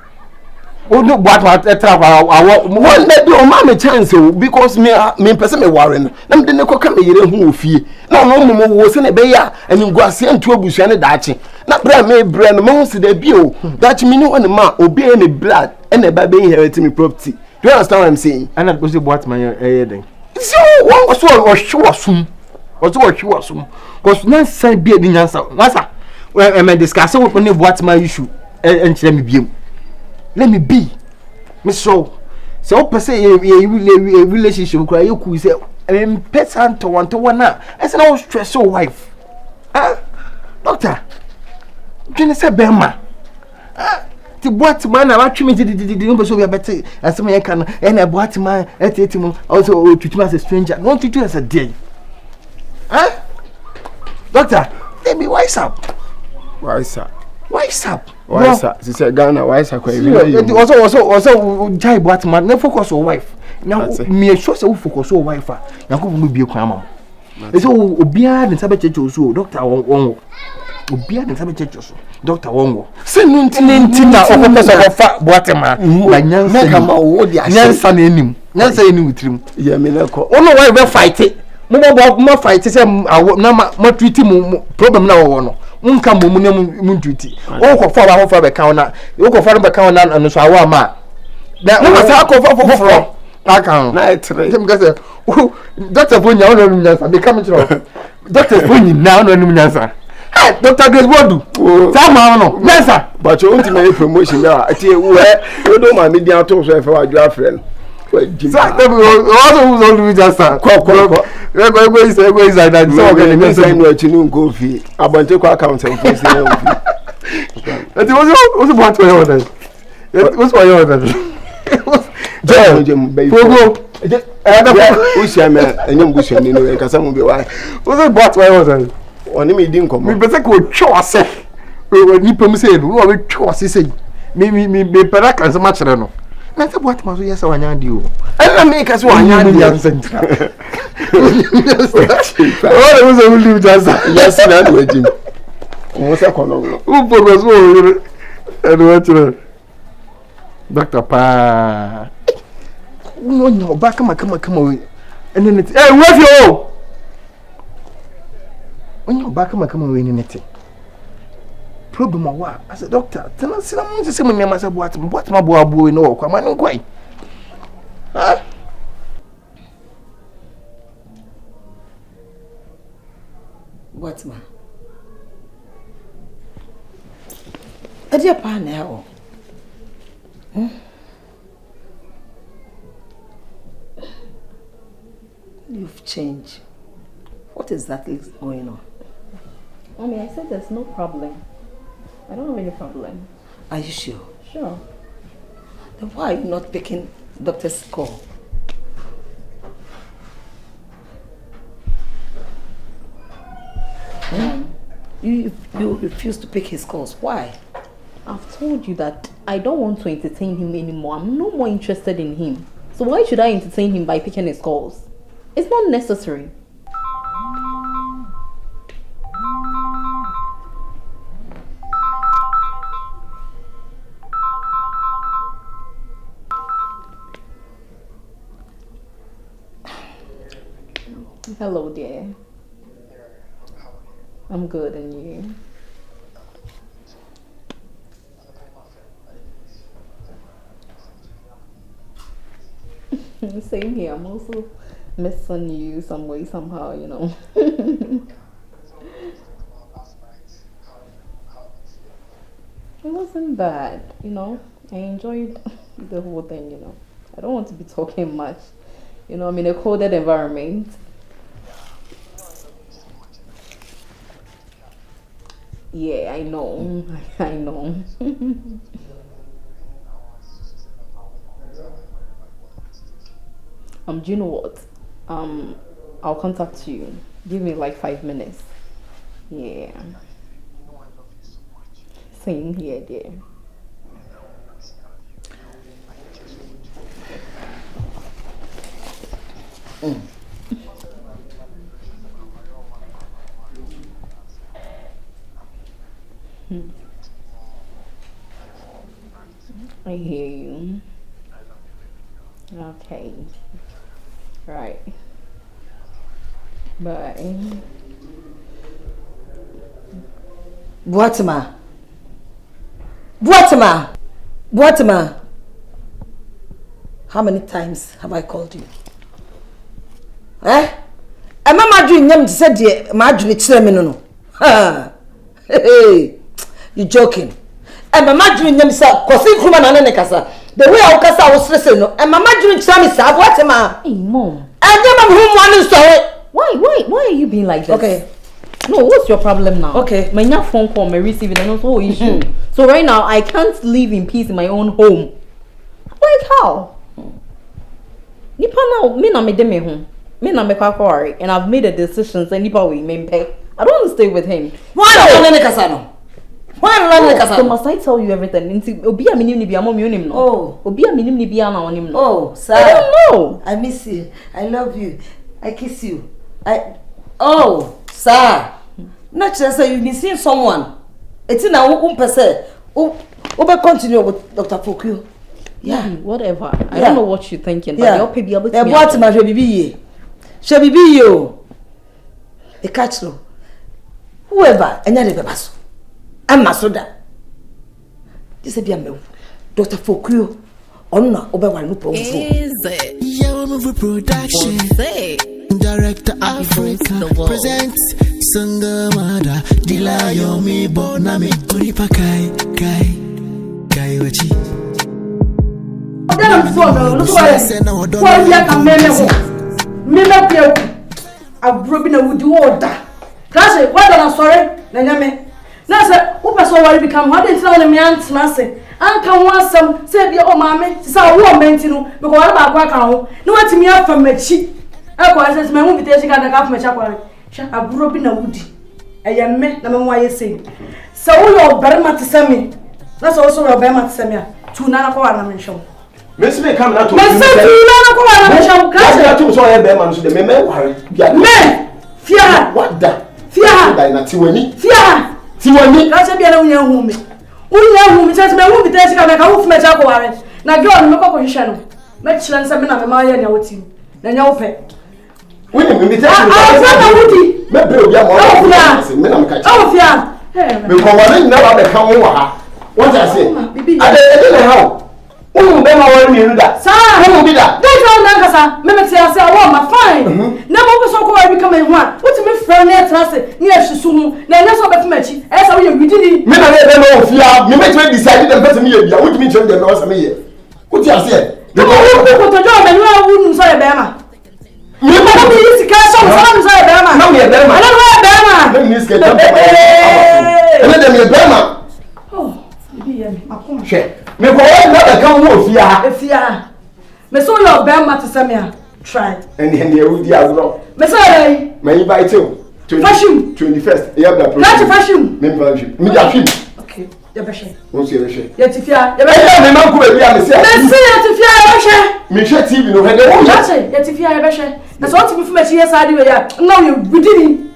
o no Boatemaa try wa one day do ma me chance o because me person me worry no na me de ne ko ka me yere hu ofie na no mo wo se ne be ya ani guase antu abusua ne daache na bra me bra no mo se da bi o daache me ni one ma obi e ne blood e na ba be inherit me property. Do you understand what I'm saying? And that was the Boatemaa then. So one was so sure soon. Was so sure soon. Because now say be the answer. What's when I discuss with the Boatemaa issue and let me be. Miss so per se a relationship cry you could say person to one now. I said I was stress your wife. Doctor. Can you say Bema? to Boatemaa na watch me did no so we better as some can and a Boatemaa at it also treat me as a stranger. Don't treat you as a day. Huh? Doctor, baby, wise up. Wise up. Wise up. Wise up. She said Ghana wise up. Also Jai Boatemaa no focus on wife. Now me sure say focus on wife. Na ko mu bi kwan ma. So obia den sabe church so doctor won obia den sabe church so doctor won say nti na okopesa fa Boatemaa na nyansa kama wo dia nyansa na enim nyansa enim witrim ye me na ko ono why be fight mo fight say na ma treat mu problem na wo no nka mo na mu duty o ko fa ba ho be kan na o ko fa be kan na no so awa ma na mo sa ko fa foforo aka na etre dem gase doctor Bonya ono no nyansa be come to doctor Bonya na ono no nyansa hey Dr. Grace Bodu sama no nyansa but you want me promotion ya ati we do ma media to so e fa Adjoa friend exactly also do nyansa ko go is that so okay me say no chinu go fi abante ko account and post na go fi ati was about to hear that what's why you that Jem baby o sia me enyem go sia ni no e kasa mo be why was about why was that oni me din komo me pese ko twa ase ni pem se no we twa ase se me pera kan se ma kire no na se Boatemaa so yesa wanya di o na me ka se wanya di ya se ntra o le so live just yes na do ejim o se kono o progress o and what you Doctor Pa no back come and then it hey where you when you back come we need it problem or what as a doctor tell us some say me ma say Boatemaa bo abo no kwa man kwai ah Boatemaa Adia pa na o You've changed. What exactly is going on? Mommy, I said there's no problem. I don't have any problem. Are you sure? Sure. Then why are you not picking doctor's call? You refuse to pick his calls. Why? I've told you that I don't want to entertain him anymore. I'm no more interested in him. So why should I entertain him by picking his calls? It's not necessary. Hello, dear. I'm good, and you? Same here. I'm also missing you some way, somehow, you know. It wasn't bad, you know. I enjoyed the whole thing, you know. I don't want to be talking much. You know, I'm in a coded environment. Yeah, I know. I know. Do you know what? I'll contact you. Give me like 5 minutes. Yeah. Same here, dear. I hear you. Okay. Right. Bye. Boatemaa. Boatemaa. Boatemaa. How many times have I called you? Eh? Am I doing them to say the margin no? Hey, you joking? Am I doing them say cause Nkrumah na nekasa? The way I was listening, no. Am I doing me say Boatemaa? Hey, Mom. And then I'm home one story. Why are you being like this? Okay. No, what's your problem now? Okay. My phone call, my receiving, and also issue. So right now, I can't live in peace in my own home. Like how? Nipa now, me na me de me home. Me na me kwakwa, and I've made a decision. Say nipa we me pay. I don't want to stay with him. Why don't you kasano? Why don't you kasano? So must I tell you everything? Obi a minim ni bi amo mi onim no. Oh. Obi a minim ni bi ana onim no. Oh, sir. I don't know. I miss you. I love you. I kiss you. Oh, sir. Not just say you've been seeing someone. It's in our person. Oh, continue with Dr. Fokio. Yeah. Whatever. I don't know what you're thinking, but you'll be able to. The Boatemaa shall be you. The catch no. Whoever, and you're the I'm Masoda. This is a Dr. Fokio. On no over one no Is it? YAHWEH production. Director Africa presents Sangamada Dilayo mi bonami Uripa kai wachi. I'm so look why you can me I've broken a wood order. Class it, what am I sorry? Nanyame. Now, sir, who person worry become what is on the man's master? And can want some say, oh, mammy, it's our woman to know because what about Quack? No one to me up from my cheek. I says, my invitation got a half my chapel. I've broken a woody. I am met, no why you say. So, you're better to send me. That's also a better to send me to Nana Coana. Miss me come out to me. Men, fear what that? Fear Tiwani. Fear Tiwani. That's a be a young woman. Who says, my invitation got a half my chapel. Now, go on, look up on channel. Make sure I'm a my team. Then you'll pay. When you meet me, I'm what I say? I don't know how. Who will be my one that? Sir, who will be that? Don't tell Nankasa. Maybe I say, I want my fine. Never was so called becoming one. What's my friend there? Trust near Susumu. Now, that's what I'm matching. As I will be doing. Men are there no fear. Me make me decide them better me. I would meet them also me. What you say? The job and you wouldn't say Abena. You might be easy cash on some say Abena. No, me Abena. I don't know Abena. Let me get them. And let them be Abena. Oh, shit. Me go on not come wo fear. Me so your Abena to send me try. And then they will dia go. Me say me invite you. Fashion 21st. You have that program. Not fashion. Me fashion. Me fashion. Okay. You be share. Won't you be share? You tifia. You be share. Me man ko be bia me say. Me say you tifia you be share. Me share TV no he dey. You say you tifia you be share. Na so TV fu me chi yes ade we ya. Now you within.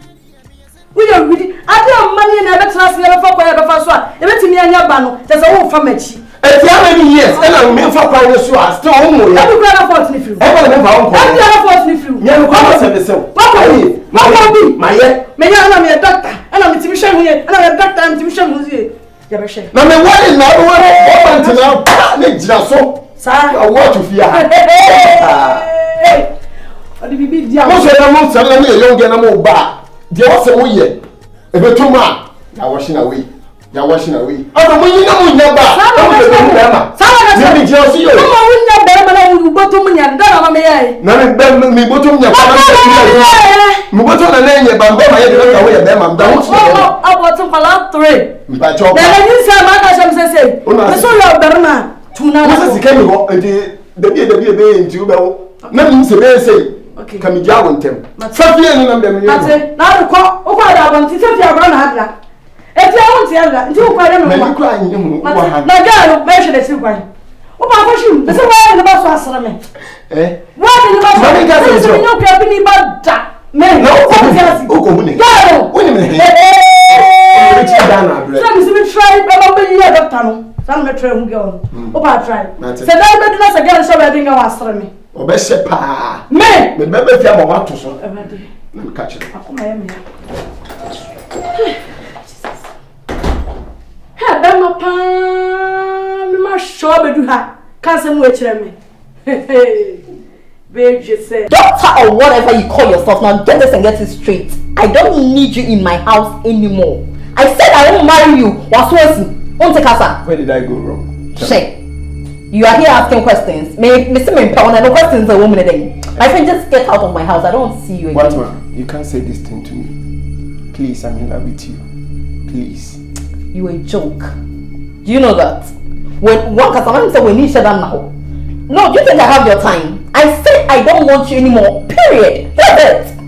We are within. Ade o money na be transfer be for kwa be fa so a. E betimi anya ba no. Te say wo fa machi. How many years? And I'm meant for quite a still home. Every brother fought me through. Every brother fought me through. You come and say so. What my yet? May I am a doctor, and I'm a tuition here, and I'm a doctor and tuition here. Now, my what is not one to now? So, sir, I want to fear. What did you be? Most of them won't tell me a young animal bar. There was a way. A bit too much. I washing away. You're washing away. Oh, no, you know, never. Maybe just you. Come on, we never bottom me and down on me. None me bottom your bottom and then your bamboo. I don't know where them. I'm down. I bought some for 3. By talk. Then you say, my say, I saw your Berma. 2 nights came the be in Juba. Nothing to say. Okay, come down with them. Sophia and them. Now the call. Oh, I want to say, you're run. If you want to have that, you crying. Now, girl, mention the two crying. What about you? There's a way in the bus was me. Eh? What in the bus? There's no company but that. Men, no, go. Wait a minute. Some try, but you have done. Some may try who go. Oh, try. Say that better again, so I think I was for me. Oh, best pa. Men, the baby family want to so. Let me catch it. Abena pa me ma show bedu ha kan se mu ekire me baby say doctor or whatever you call yourself, now get this and get it straight. I don't need you in my house anymore. I said I won't marry you. Waswasi won't take us. Where did I go wrong? Shay, you are here asking questions. Me say me power no questions a woman a day. My friend, just get out of my house. I don't want to see you again. Boatemaa, you can't say this thing to me. Please, I'm in love with you. Please. You a joke. Do you know that? When one customer said we need shut down now. No, do you think I have your time? I said I don't want you anymore. Period. That's it.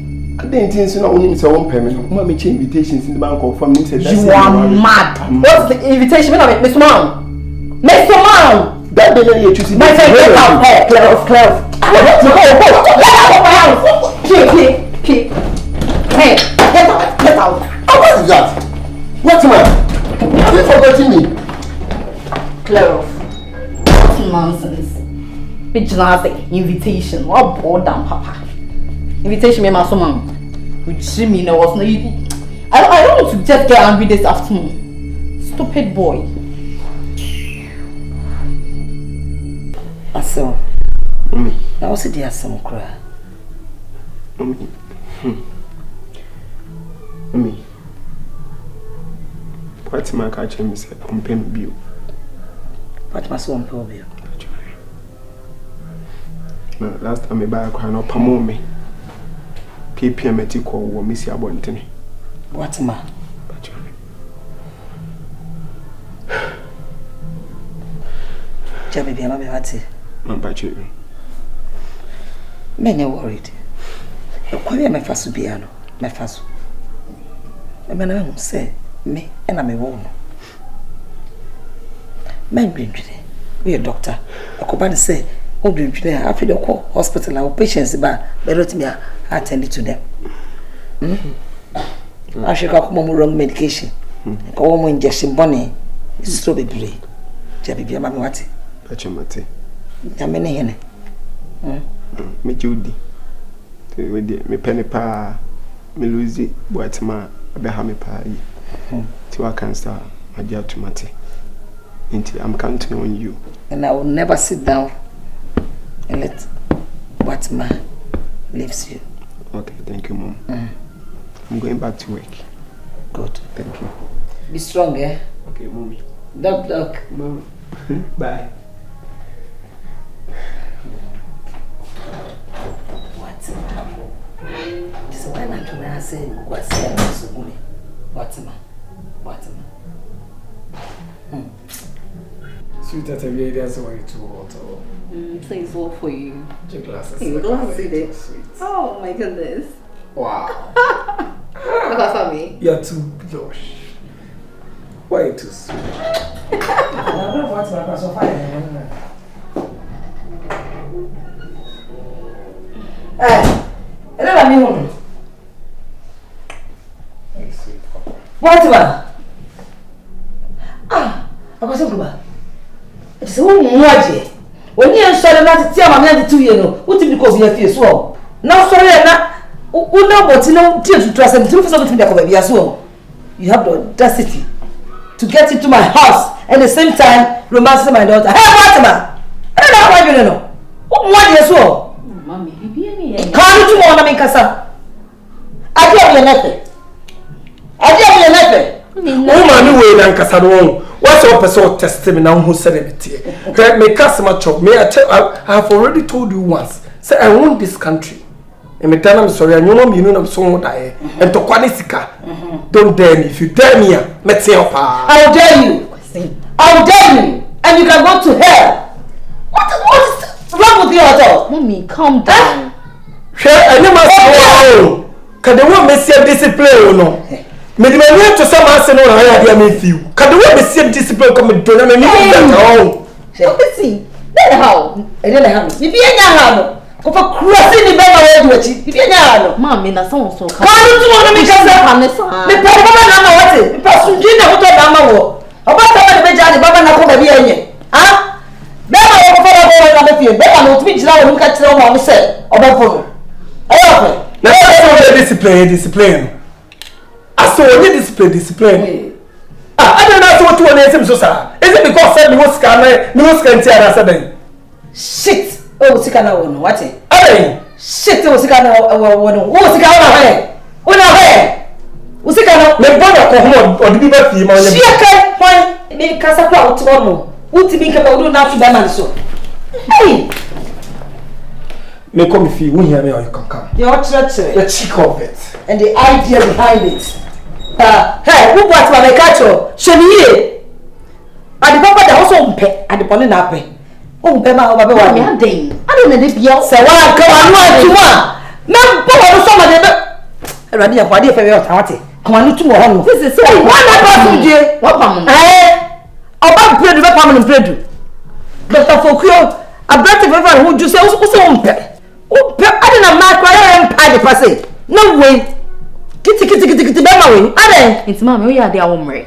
I didn't think so. No, need one payment. Mommy change invitations in the bank of family. You are mad. What's the invitation? Mr. Man. Mr. Man. That day you choose. My friend, get out. Hey, Clef. Let out of my house. Keep. Hey, get out. Oh, what is that? What man? Are you forgetting me? Clear off. What nonsense. Vigilante. Invitation. What bored down, Papa. Invitation, me, my son. Which me no was no. I don't want to just get angry this afternoon. Stupid boy. Aso. I was there some cry. What's my catch me say on pen bill? What must one pay bill? Last time I buy a crown up me. PPM call or Missy Abontini. What ma? Jabby, I'm a I'm about you. Men are worried. Why my first piano? My first. The man who say me and I'm a woman. Men bring today. We a doctor. I could say, oh, bring today. I feel the hospital. Our patients about let me attend to them. I should come on wrong medication. Go on injection bonnie. It's so big. Jabby, I'm what? That's your mate. Yamene Me Judy. Me penny pa. Me lose Boatemaa. Abena me pa. Till I can start my job to mate. Until I'm counting on you. And I will never sit down and let Boatemaa leaves you. Okay, thank you, Mom. I'm going back to work. Good. Thank you. Be strong, eh? Okay, Mommy. Duck. Mom. Bye. This is why I say, what's the Boatemaa. Sweet at a very that's why too hot. Please, all for you. Your glasses. Your glasses. Sweet. Oh my goodness. Wow. Look at me. You're too blush. Why are you too sweet? Boatemaa. Akwasi Nkrumah. It's one more. When you are sorry not to tell my 2 years, what did you call your face? Well, now sorry, no, but no, tears to trust and 2% of the as well. You have the audacity to get into my house and at the same time romance my daughter. Hey, Boatemaa! I don't know why you don't know. What years well? Mommy, you be any. How did you want to make us up? I do have your nephew. Woman, we na nkasa no. What's your person testimony now who said it? Me customer chop. Me I have already told you once. Say I want this country. And me tell them sorry. I know you know so die. And to kwanisika. Don't dare me. If you dare me, me tell you. I'll dare you. And you can go to hell. What is wrong with you at all? Mommy, calm down. I never say can the one me see discipline or no? Me the man to some answer no I hear me feel. Can the one me see discipline come do na me need that oh. See. Then how? If you ain't how. Go for crossing the bed away with you. If you ain't how. Mommy, na so so. Can you do want to make us me papa na na what? Me pasu ji na hoto na ma wo. Oba ta me beja de baba na ko ba bi enye. Ah? Be ma wo ko fo na be fie. Be ma no tumi jira wo nka kire wo ma se oba fo. Ayo. Let's discipline. I saw you discipline. I don't know what you want to say, sir. Is it because I was scanning? Shit! Oh, Sikana, what? Hey! Shit! Oh, Sikana, oh, Sikana, what are Usikana, my brother come home or the people feel my she can't find me Casapla tomorrow. What to be about not to them so. Hey! May come if you hear me or you can come. Your church, the cheek of it. And the idea behind it. Hey, who bought my catcher? Shani. I papa da also umpe, and the pony nappe. Oh, Bema, over me a day. I don't know if you're so well. Come on, no, power some of them. I ready a body for your party. Come on, 2 more. This is so one. What, Mamma? About bread, permanent bread. Dr. Fokio, a better river who just sells also umpe. Oh, I didn't mark why I am pie per se. No way. Kitty, Bema. It's mamma, we are their omre.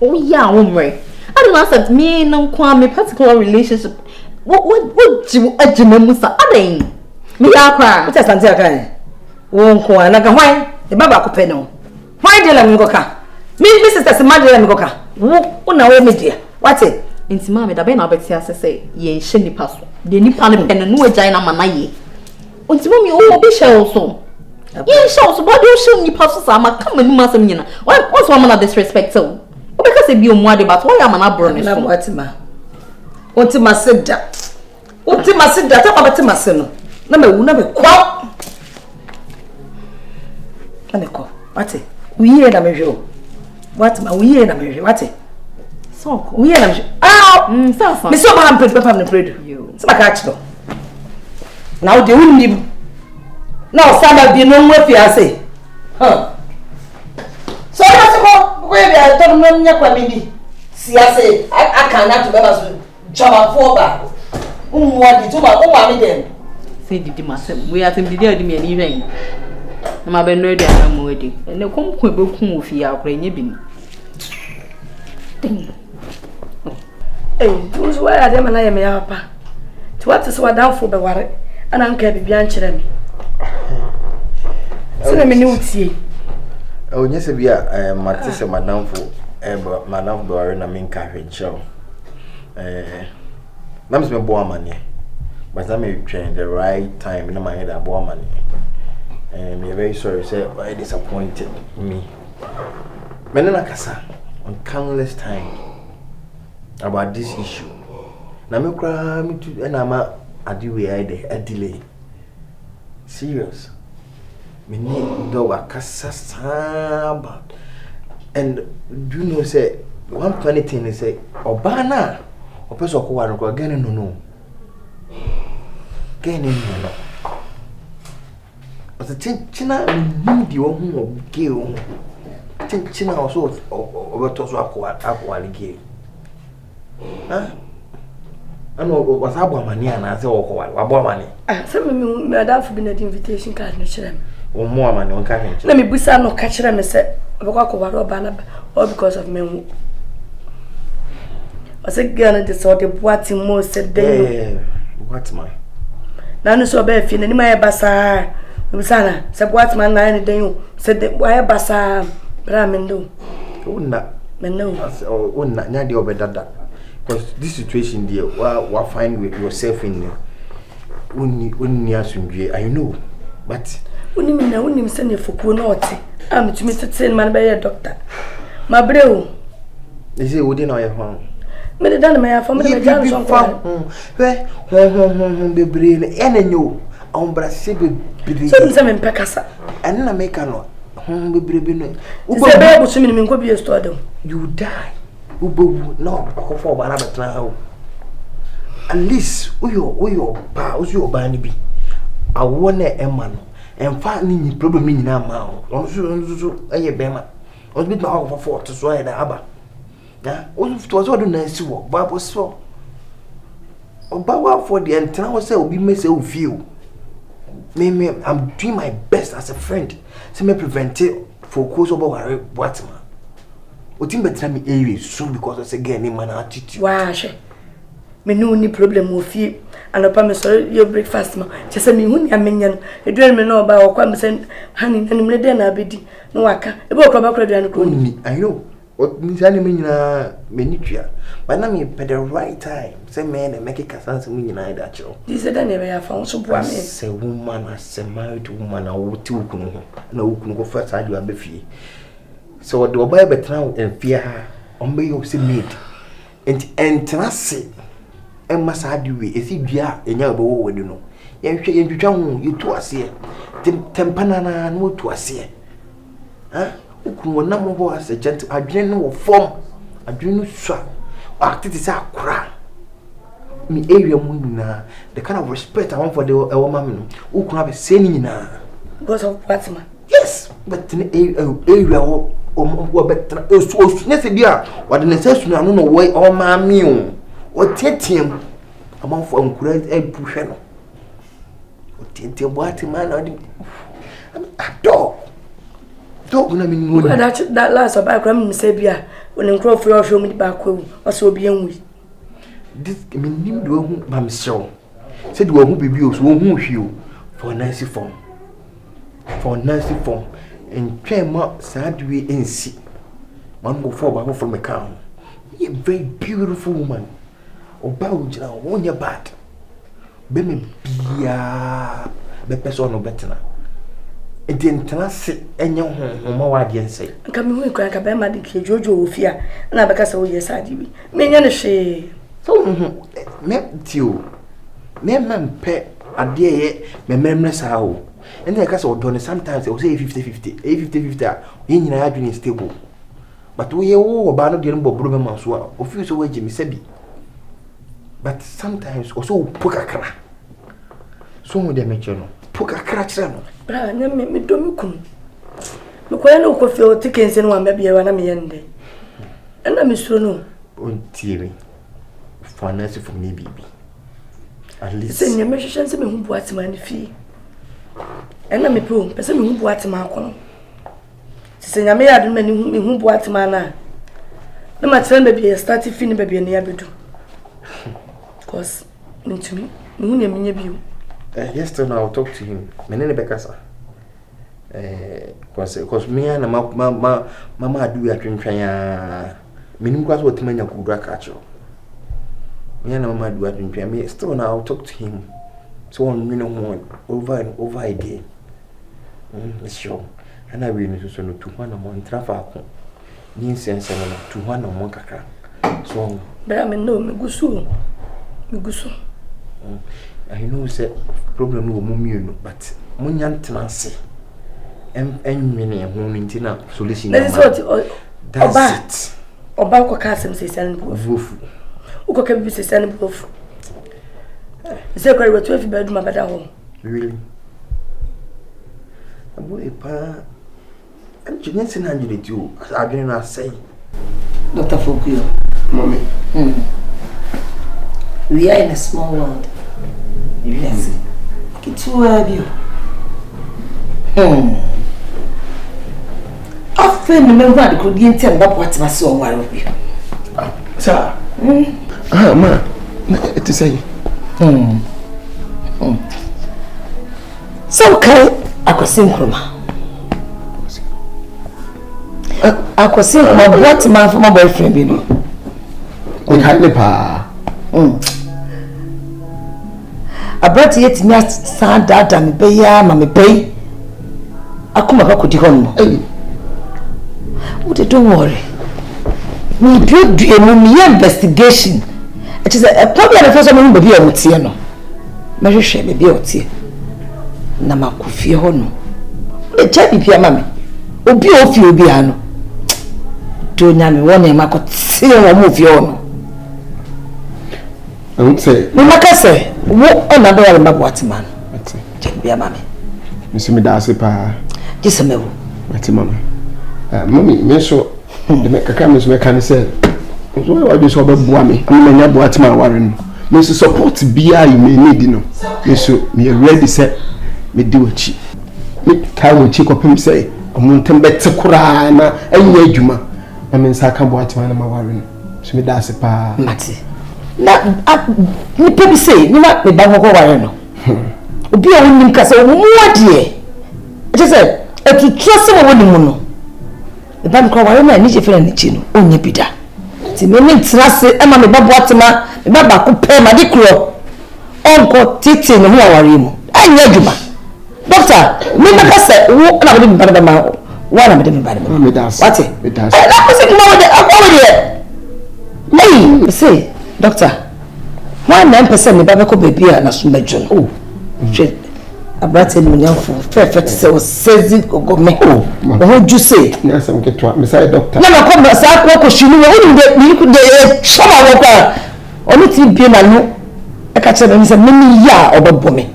Oh, yeah, omre. I don't accept me no kwame particular relationship. What you a Jimusa? Ading. Me aqua. What is Santia? Won't call like a wine. The Baba Copeno. Why did I go? Me, Mrs. Samadra Goka. Oh, no, me dear. What's it? It's mammy, the Abena Betia say, ye shinny pass. The Nippon and a new Gina Manaye. What's mommy all be also? Ye shows what you show me passes. I'm a common Massamina. What's one of disrespect so? Because it be a muddy, but why am I not burning? Boatemaa. Boatemaa said that. Boatemaa said that. I'm about to my son. Never quack. Let me call. What's it? We hear them show. What my we hear them show. What's it? So we hear them show. Ow! So Miss Obama put paper on the bread. You. So I catch them. Now they wouldn't leave. Now stand be no more fiancé. Huh? So where I don't know Yakwamini. See, I say, I cannot remember Java for back. What did you want them? Say, did you myself? We are to be there to me any rain. I'm a ben ready, I'm ready. And no come quick with you, I'll bring you in. Hey, who's where I am and I am a papa. To what is what down for the water, and I'm going to be answering me. So let me know tea. Oh, yes, we are Matisse, Madame for Madame Doran, I mean, carriage show. Nam's my boy money, but I may train the right time in my head. I bought money, and we're very sorry, sir. I disappointed me. Menena Kasa on countless time about this issue. Now, me cry me to, and I'm a delay. Serious. Me need do a kasa and do you know say one funny thing is say Obana or person who are again no but the China need you who give China also over to Akwasi gay. Huh? I know what's up money and I say about money. Some me ada for the invitation card no chere. Or more money on carry. Let me busa no catch them say Obana all because of me. I said girl the sort of Boatemaa said then. What my? Now no so be fin ni my basa. Busana say Boatemaa na any day said why basa bra mendo. Unna mendo. Unna nya de obedada. Because this situation there, what find with yourself in there. I know, but when send you for Kunoti, I'm to Mr. Tin by a doctor. My bro, they say, wouldn't know your home. Many done may have for me, the brain, and you, on Brasibi, some in Pecasa, and I make a lot. Home be bribino. Uba swimming could be a store. You die. Ubu no, for another now. At least we your banny be. I want a man and finding problem in now. Also, a bema. Was bit now for 4 to sway the abba. Yeah, it was all the nice work, but was so. About for the entire will be myself few. Maybe I'm doing my best as a friend. So me prevent it for cause over Boatemaa. What in better me area soon because I say again in my attitude. Wow, me no any problem with you. And upon me sorry your breakfast ma. Just say me who ya menyan. E do me know about kwa me say honey na me dey na abedi. No waka. E be okwa bakra do ko ni. I know. What me say me nyina me nitua. But na me at the right time. Say man make it kasanse me nyina da cho. This is that never ya found so boa me. Say woman as a married woman na wo ti ukunu ho. Na ukunu go first adu abefie. So the boy betra en fear ombe yo se made. And trase and masadi if you are in your bow, you know. You to us here. Tempana no to us here. Huh? ukun na mo ho as a gentle adwene no wo form adwene no swa activity say akura me area mu nyina the kind of respect I want for the woman no ukun have say ni nyina because of Boatemaa. yes but in area o better so nese bia what the say sunu no way o ma mi o tietiem among for nkura e puhwe no o tietie Boatemaa na dog na me no that last about gram say bia when Nkrumah for show me back we was obi enwi this me nim do hu ba me show say do hu bibi o so hu hwi for nice form and twema sadwe ensi man go for ba from me can you a very beautiful woman oba ujira wonya bad be me bia be person no betena enti entena se enye honhoma wa de ensai nka me hu ikran ka be ma de kejojo ofia na be ka se wo yes ade bi me nya ne hwe so me tio me mampe ade ye me memre sa o and then I guess I'll sometimes I'll say 50-50, 50-50. In your adrenaline stable. But we all about the number of problem as well. Of you so way Jimmy Sebi. But sometimes also poka crack. So with the mention poka crack. Bra, me do me come. Me kwa no ko feel tickets in one maybe one me yende. And I miss no. On TV. Finance for me baby. At least say me mention say me hu Boatemaa ni fi. Ena me po pese me hu Boatemaa kono se nyame ya dum me hu Boatemaa na ma tren be be start fin be be na ya bedu cause ntumi me hu nyame nya biu yesterday I'll talk to him menene bekasa cause me na mama adu ya twentwan ya menim kwaso otimanya kudura kacho me na mama adu ya twentwan me still now I'll talk to him so on you know over and over again sure and I will so no 200 mon trafa ni sense no 200 mon kakra so but me no me gusu I know say problem no mo mienu but munya ntenase enwene ho ntina solution that's it oba ko ka sem se san bofu uko ka bi se san bofu say kwa 12 bedroom abada home really boy pa engineer sin handle it you adwene na say Dr. Fokuyo mommy we are in a small world yes kitu abio often me ngwa de ko di ntem ba Boatemaa se o nware obi sir ma it is say so kai Akwasi Nkrumah Akwasi Nkrumah Boatemaa for my boyfriend bi no o kan le pa abrat yet me stand dada me be ya ma me be akoma ka kodi hon don't worry we do a investigation it is a problem the first one be o tie no me hwehwe be o tie na makofie ho no le cha bibia ma me obi o fi obi ano do nya me won e makotie wo mo fi ho no I would say me makase wo ona do wale Boatemaa cha bibia ma me Mr. Midase pa jise me wo Boatemaa mommy me so the kaka me so me kan say so why do so be boa me am na Boatemaa ware no me so support bia you may need no me so me ready say me di wachi me ka wachi ko pem say omuntem bete kura na anya adwuma na me nsa ka Boatemaa na ma ware no so me dase pa mati na ni pebi say ni ma me ba ko ware no obi a woni ka say wo ade e say etu trust mo woni mu no e ba ko ware na ni je fere ni chi no onya bida ti me ni trust e ma me ba Boatemaa me ba ko pe ma di kro onko titi ni ho ware mu anya adwuma doctor me make say wo na me ba da ma wa na me de me ba da me das what me das na ko say mo de akwa hey say doctor 1% me ba ko baby na so medjo no oh abrate no nyamfo perfect say sezi ogome o ju say na sam ketwa me say doctor na ko ma sa ko shinu wo ni ku de shoma wo pa oni ti bi na no e ka che me say mimi ya obebo me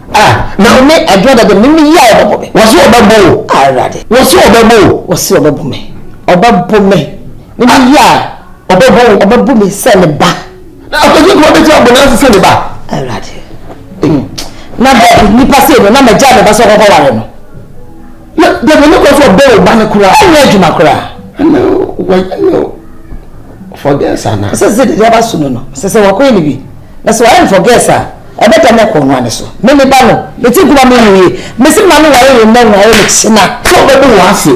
na me Adjoa da mimi ya obebo me wo so obebo arade wo so obebo me mimi ya obebo me se ne ba na akoji ko be ti abona se ne ba arade na ba ni passe no na ma ja me ba so ko ware no na de me ko so be ba na kura anya adwuma kura no forget sana se de ba so no se wa ko ni bi na so I forget sa e beta me ko no ane so me ba no me ti kuma me wi me si ma no ware no na ware china so be do wase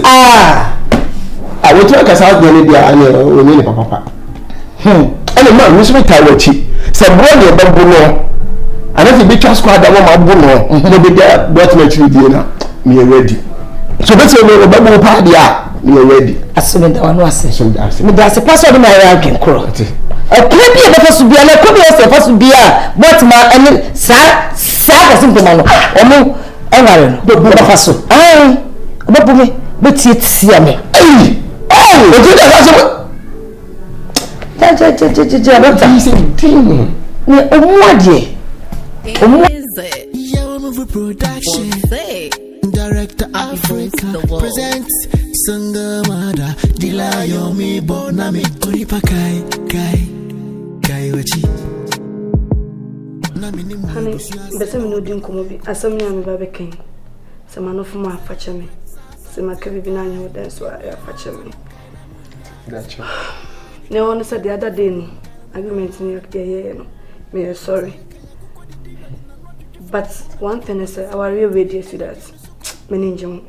we try ka sa de ni dia ane o ni papa ene ma me so me tawo chi se bro ne ba bu no anafi be twa squad da ma bu no no be there Boatemaa chi die na me ready so be say me ba bu pa dia me ready asome da wano ase me da se paso de ma ya adwen kro plebi e be fasu bia na ko be se fasu bia Boatemaa ene sa ko simple ma no omo enware no be fasu obo me be tie me o ju da fasu ja ba ta say ding ne omo ade YAHWEH production. Director Africa presents Sangamada Dilayo mi bonami Oripa kai wachi. Honey, bese me no din komo bi asam nya me ba beken. Se ma no fu ma afache me. Se ma ka bibi na nya odan so ya afache me. Gotcha. Ne won say the other day no agreement ni yakye no. Me sorry. But one thing is our real radio to that. Many jam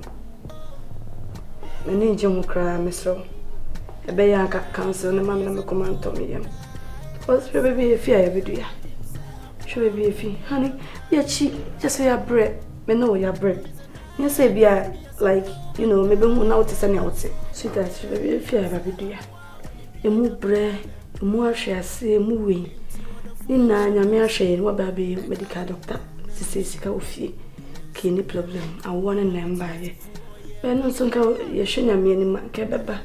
cry, Mr. A bayanka council, and mamma no command to me. What's baby a fear every day? Should be a fee, honey. Yet she just say your bread, me know your bread. You say be like, you know, maybe one out is any outside. Sweet that should be a fear every day. You move bread, you more share say moving. In Nanya, me shame what baby medical doctor. Say sika ofie kini problem I want a number ye be no so nka ye hwenya me ni ma ke beba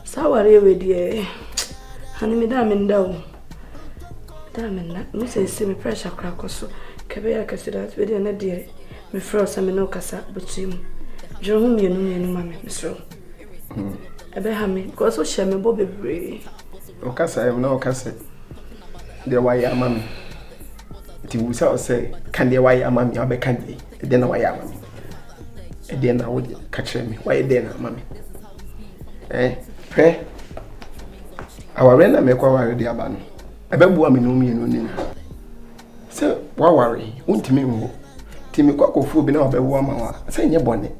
saware we die hani me da me nda o da me na no say me pressure kra koso ke be ya kasida we die na die me fro sa me no kasa butim jero hu me no ma me so ebe ha me ko so hye me bo bebre o kasa em na o kasa de why amami ti wusa say can dey why amami abe kan dey de na why amami e de na wo ka kire me why de na amami pre aware na me kwa ware de aba no ebe bua me no mi no ni na se wa ware untimi wo ti me kwa kofu bi na obe wo ma wa se nye bone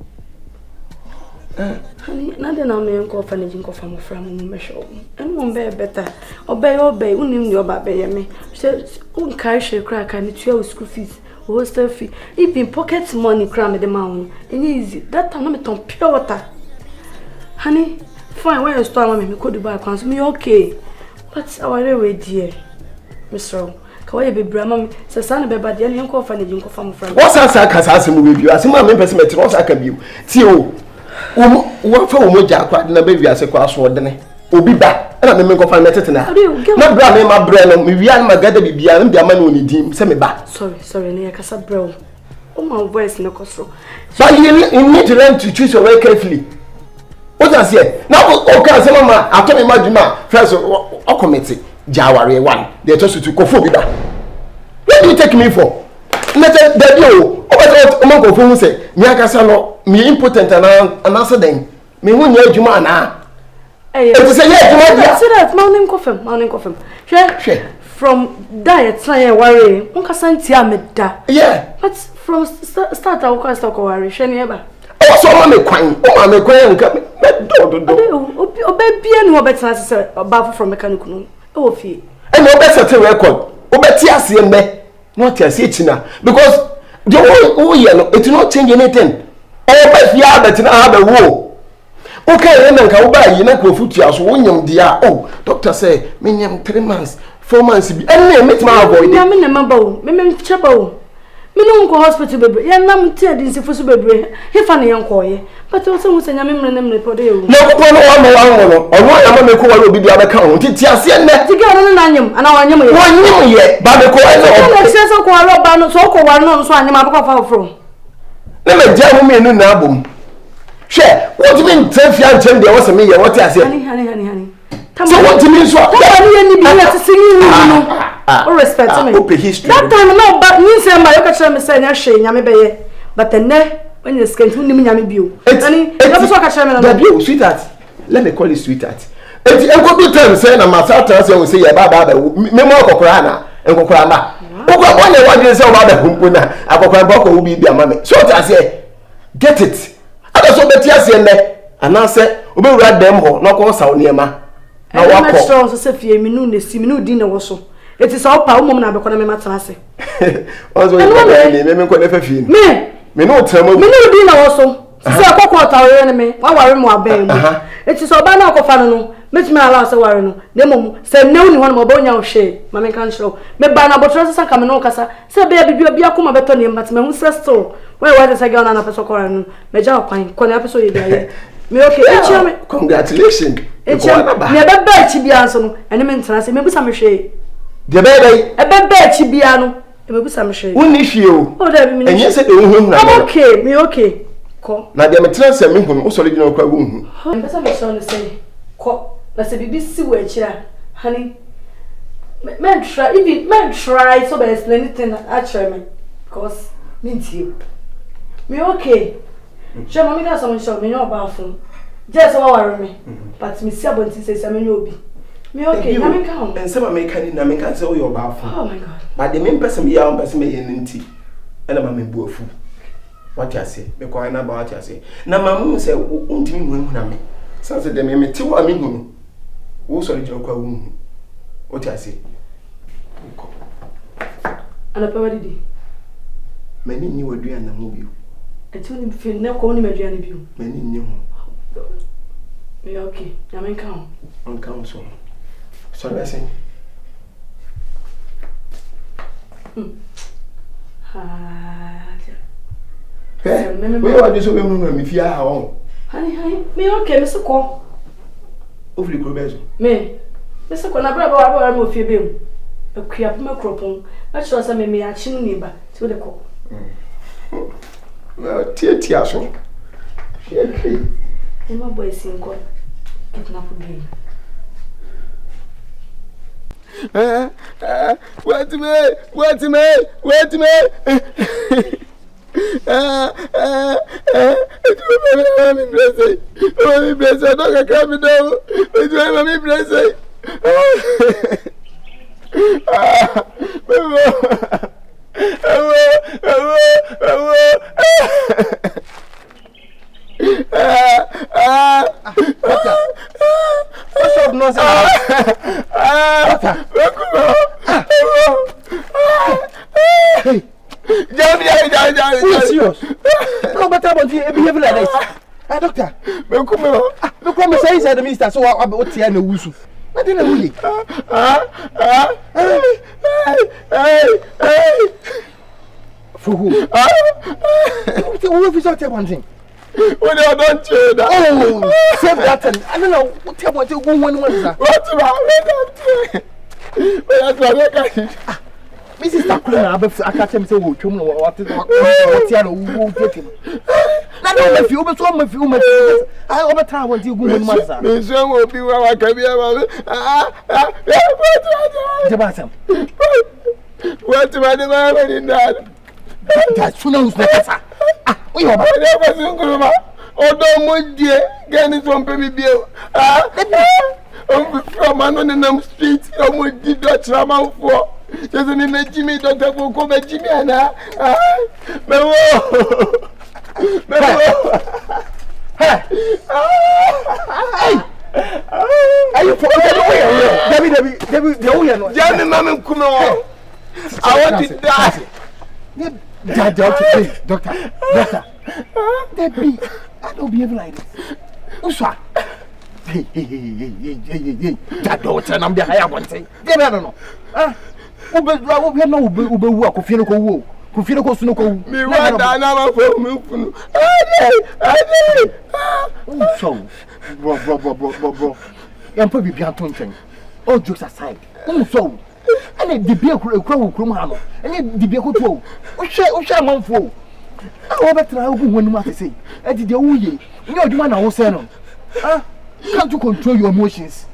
honey na de na me nko fa na ji nko fa mo fra mo me show en mo be better obey unim ni oba be ye me se un kai she kra ka ni tua school fees hostel fee even pocket money kra me the man easy that time no me ton pure water honey fine when you store me could buy accounts me okay but our way dear Mr. Kawai be brama se sana be bad ye nko fa na ji nko fa mo fra what's that kasa asemu we bi asemu am person me what's aka bi ti o wo fa wo moja kwa na be wi ase kwa so dene obi ba na me nko fa metete na na bra me ma bra no me wi an magada bibia me ama na oni dim se me ba sorry na yakasa bra o my voice no koso but you need to learn to choose your way carefully what I say now o kan se mama atomi maduma first o committee jaware one they just to kofo bi ba what do you take me for na the bio o man kofo hu say mi akasa no me impotent and answer them me hu nya adwuma na e to say yeah adwuma dia see that morning confirm share from diet say worry un kasanti ameda yeah but from start I will start worry share me ba o so ma me kwan nka me do o be bia ni obetena say ba from mechanic no e wo fie e no be set record o be ti ase me not ase china because the whole year no it not change anything o be fie abetina ha be wo okay na nka wo ba yi na ko futu aso wo nyam dia oh doctor say me nyam 3 months 4 months bi enne meet ma avoid me na maba o me chaba o Me no go hospital bebre. Ya nam tie di nsefo so bebre. He fa ne yanko ye. But o se hu se nyame mre ne pode e wu. Na ko no wa no. Ono ya ma me ko wa obi dia be ka ho. Ti ase ne. Ti ga no na anyem. Ana wa anyem ye. Wo anyem ye. Ba me ko e no. Na se so ko wa ba no so ko wa no so anyem abako fa ofro. Na me dia ho me nu na abom. Hwe, what do you mean fiancé de wo se me ye what ase? Honey. So what do you mean so? That one ni bi na to sing you no. O respect me. Open history. That time no but ni say ma yo ka kire me say na hwe nyame be ye. But ne when you skate hu ni nyame bio. Ani you so ka kire me na. Bio sweetheart. Let me call you sweetheart. Enti enko bi time say na masata say we say ye ba me mo kokora na enkokora ma. Okwa bo ne wadin say o ba da humpu na akokora ba ko bi bi ama me. So what I say get it. Ada so beti ase ne anase obewura dem ho na ko saw niema. Na wakọ so se fie mi nu ne si mi nu di na wo so eti so pa umom na bekọ na me matena ase ozo ye me ko na fa fie ni me no tramo mi nu di na wo so se akọkọ tawo ne me wa ware mu aban mu eti so ba na akọfa no metimi ala se ware no na mom se new ni ho na mo ba onya wo hwe ma me kan shiro me ba na botro se ka me no kasa se be bibia bia ko ma beto ne mbat me hu se still we se ga na peso kora no me ja kwan ko na peso ye bia ye me okay echi congratulations ne bebe echi bia so no ene me ntena se me busa me hwe de bebe bebe echi bia no me busa me hwe wonni hwe o da bi me enye se de hu na okay me okay ko na de me tena se me hu o so le gina kwa hu me pesa me so no say ko na se bibi si wo echi a honey me try so be explain anything actually me because me ntie me okay je mama ga so me show me no ba fun just what worry me but me see abonti say me no obi me okay na me ka ho en se ma me ka ni na me ka say o yo ba fun oh my god but the main person ya on person me ye nti ela ma me bu afu what you say me ko na ba what you say na ma mu say untimi hu na me say say de me ti wa me hu wo so le jiro kwa hu what you say ana pa wadi mani ni wadua na mu bio eti oni fi na ko oni madua na bio mani ni ho me okay na me ka ho on ka so so le say we wadi so be mu na me fi a ho honey me okay me se ko ofri ko bezo me se ko na bra ba mo fi be mu akua pema kropon a tro sa me ya chi ni ba ti wo de ko na tia so shey ema boy sinko kidnap game wait me Mami blessé, don't come me down. Mami blessé. What's up, nonsense? Hey, serious? No matter what you behave like this. Doctor, me say inside the minister, so I what here no wusu. I didn't know you. For who? Who is that one thing? When I don't tell that. Oh, save that and I don't know what you want to go one that. What about it? Mrs. Nkrumah, I can't say what you know what you get him. I don't know if you I over time when you go in Massa. Miss Young will be where I can be about what do I demand in that? That's who knows that. We have never seen Nkrumah. Although my dear, get it from baby bill. From Anonymous Street, I'm with the Dutch Raman for. Doesn't it make Jimmy Doctor for come at Jimmy and hey! Are you for Debbie, Jamie, Mamma, come on. I want to die. Doctor. Debbie, I don't behave like this. Usha. Hey. That daughter, I'm the higher one. Say, I don't know. Ube no ube wu akofie no ko wu Kufino ko suno ko. Me want na ma fo me funu. Ade. So, bro. Yam po bibia tonchen. All jokes aside. So. And the beer could grow Nkrumah. And the beer could go. O share manfo. I better I go when you must say. I did the way. You know the man I was saying. Can't you control your emotions?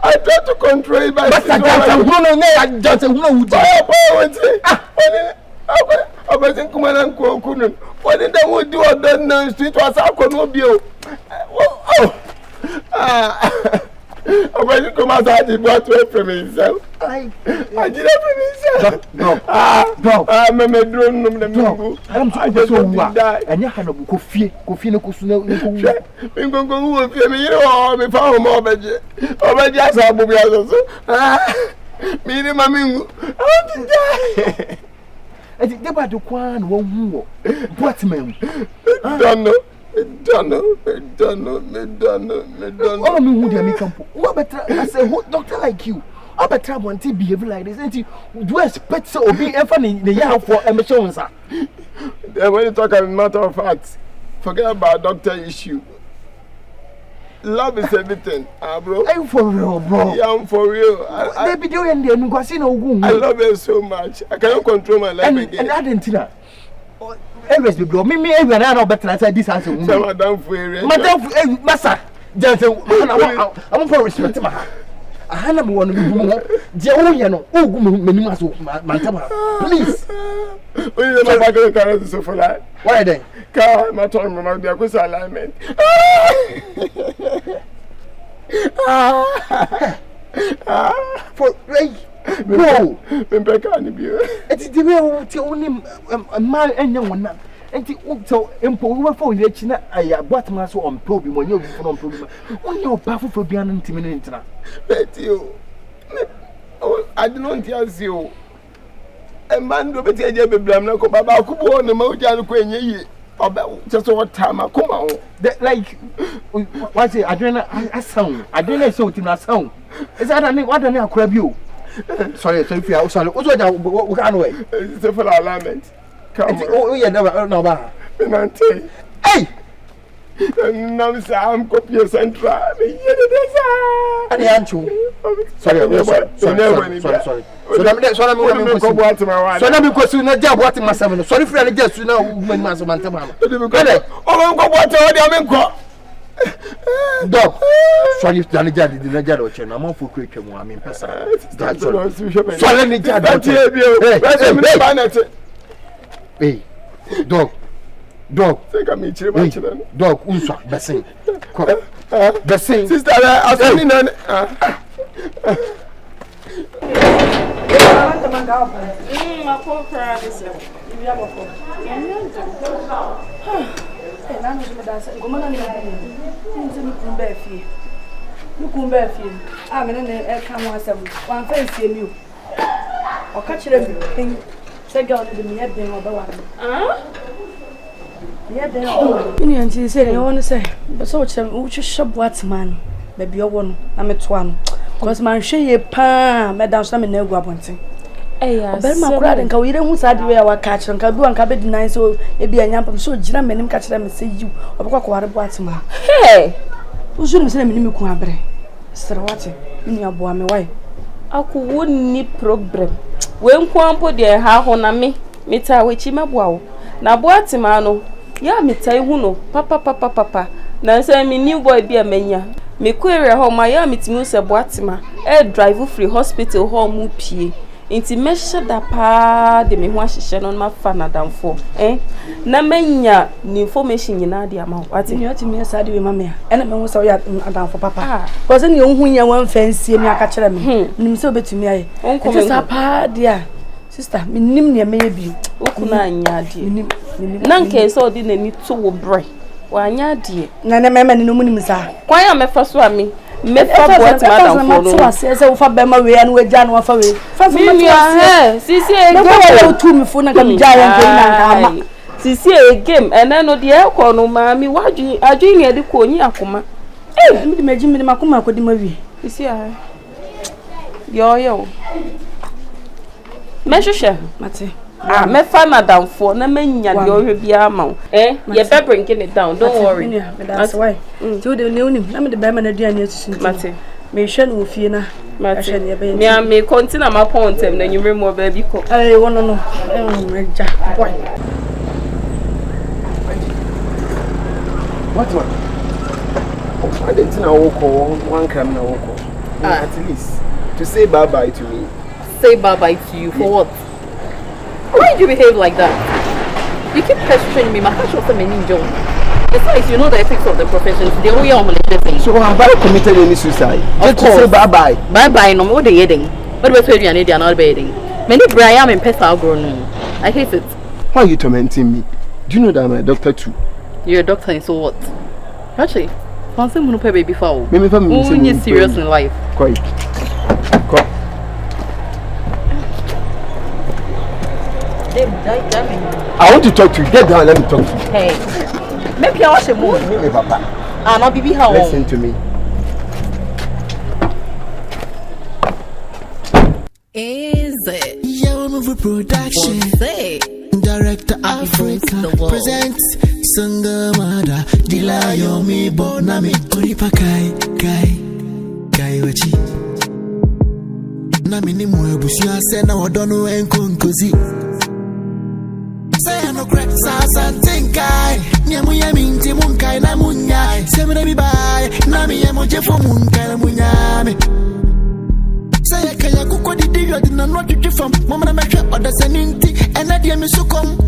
I try to control it by just I wasn't coming and couldn't. What did they would do on the street was our conobio? I wasn't come out of the water from himself. I did it from himself. No, I'm a drone. I'm so die. And you had a coffee, no cushion. I'm going to go me, me found more budget. Oh, just a movie also. Me, mammy, I want to die. I think they bought the quan won't move. Boatemaa. Don't know. All of me would make up. What better? I say, doctor like you. I better want to behave like this. And you do expect so be funny in the year for emissions. Then when you talk as a matter of fact, forget about doctor issue. Love is everything, bro. I'm for real, bro. Yeah, I'm for real. I be doing the Nkwasi. I love her so much. I cannot control my life again. And I didn't know. Always be blow. Me, everyone I know better than this answer. Madam Fuere. Madam, Massa. Just I'm for respect. I had one of you. Jeoyano, please. When you never going to carry this for that. Why then? Car, my time, my Dacosta alignment. For no, it's the way only a man and young one. And the also impo for the China, I Boatemaa so on problem when you're from problem. When you're powerful for being intimidating. But you, I don't tell you. A man do better than a blame. No, Baba Kubo on the Mojan Queen. Just what time I come out. Like, what's it? I sound. I didn't say it in a sound. Is that what I grab you? Sorry, if you are sorry. What's what can away? It's a full alignment. Oh, yeah, no, hey! Now, I'm copy central. And the answer. Sorry. So now because you not job what myself. Sorry for the guest, you know, when my man. Dog. Sorry, Danny Jaddy did not get a chain. I'm on for quick. I mean, person. Hey, dog. Take a meet you, dog. Unsa, Bessie. Bessie. Sister, I was in an. My poor crowd is a say girl did me head being over one. Yeah, they are. You say, I want to say, but so much shop what's man, maybe your one, I'm at one. Because man, she a pa, Madame Sam no go wanting. Eh, but my crowd and we don't sad way our catch and can do and cabin nice so it be a yamp so jam and catch them and say you or Boatemaa. Hey, who shouldn't say me Nkrumah? Sir, what in your boy, my wife. I could need problem. When Kwampo dear ha hona me ta wechi mabwa na Boatemaa no ya meta ihu no papa na say me new boy bi amanya me query ho ma ya metimu se Boatemaa drive free hospital ho mu pie inti mesha da pa de me ho ahihye no ma fa na damfo na manya ni information nyina de ama wati me oti me sa de we mama ena me ho se ya adamfo papa because ni ohun ya wan fancy me aka kire me nim se obetumi aye nti sa pa dia sister me nim ne me bi okuna anya de na nke so de nani to wo bre wa anya de na ne mema ni no munim sa kwan ya me fa so ami me fa Boatemaa damfo no se wo fa be ma we anu agya no fa we fa me sisi e go to me fo na ka me gya ya nko na ama sisi e game ene no de e ko no ma mi wadwi adwi ne de ko nyi akoma me de maji me de makoma akodi ma wi sisi a yo Measure, Mate. me find madam for na menya de ohwe bia ma. You better bring it down. Don't worry. That's why. So the new name. Na me the be ma na duane asusu. Mate. Me hwe no fie na. Mate. Me continue my point na nyumre mo baby ko. Wono no. Meja. Boy. What one? I didn't know one crime now. At least to say bye bye to me. Say bye bye to you for what? Why do you behave like that? You keep pestering me. My catch was a many job. Besides, you know the ethics of the profession. They all are thing. So have I committed any suicide? Of course. To say bye bye. Bye bye. No more the heading. What about you and they are not bedding? Many Brian and pets are grown. I hate it. Why are you tormenting me? Do you know that I'm a doctor too? You're a doctor, and so what? Actually, once I'm going to pay baby foul. Maybe you're serious in life. Quite. I want to talk to you. Get down, let me talk to you. Hey, maybe I watch a movie. Me, Papa. I'll be how. Listen to me. Is it? YAHWEH production. Director Africa presents Sangamada Dilayo mi bonami Oripa kai wachi Nami ni mwebusi asena wadono enkonkozi Say no crack sasa tinkai Nyamu ya minti munkai na munyai Semre bibai Nami ya mojefo munkai na munyame Say kaya kuko di diyo di na nwa juju fam Mama na meshe oda seninti Ena diya misukom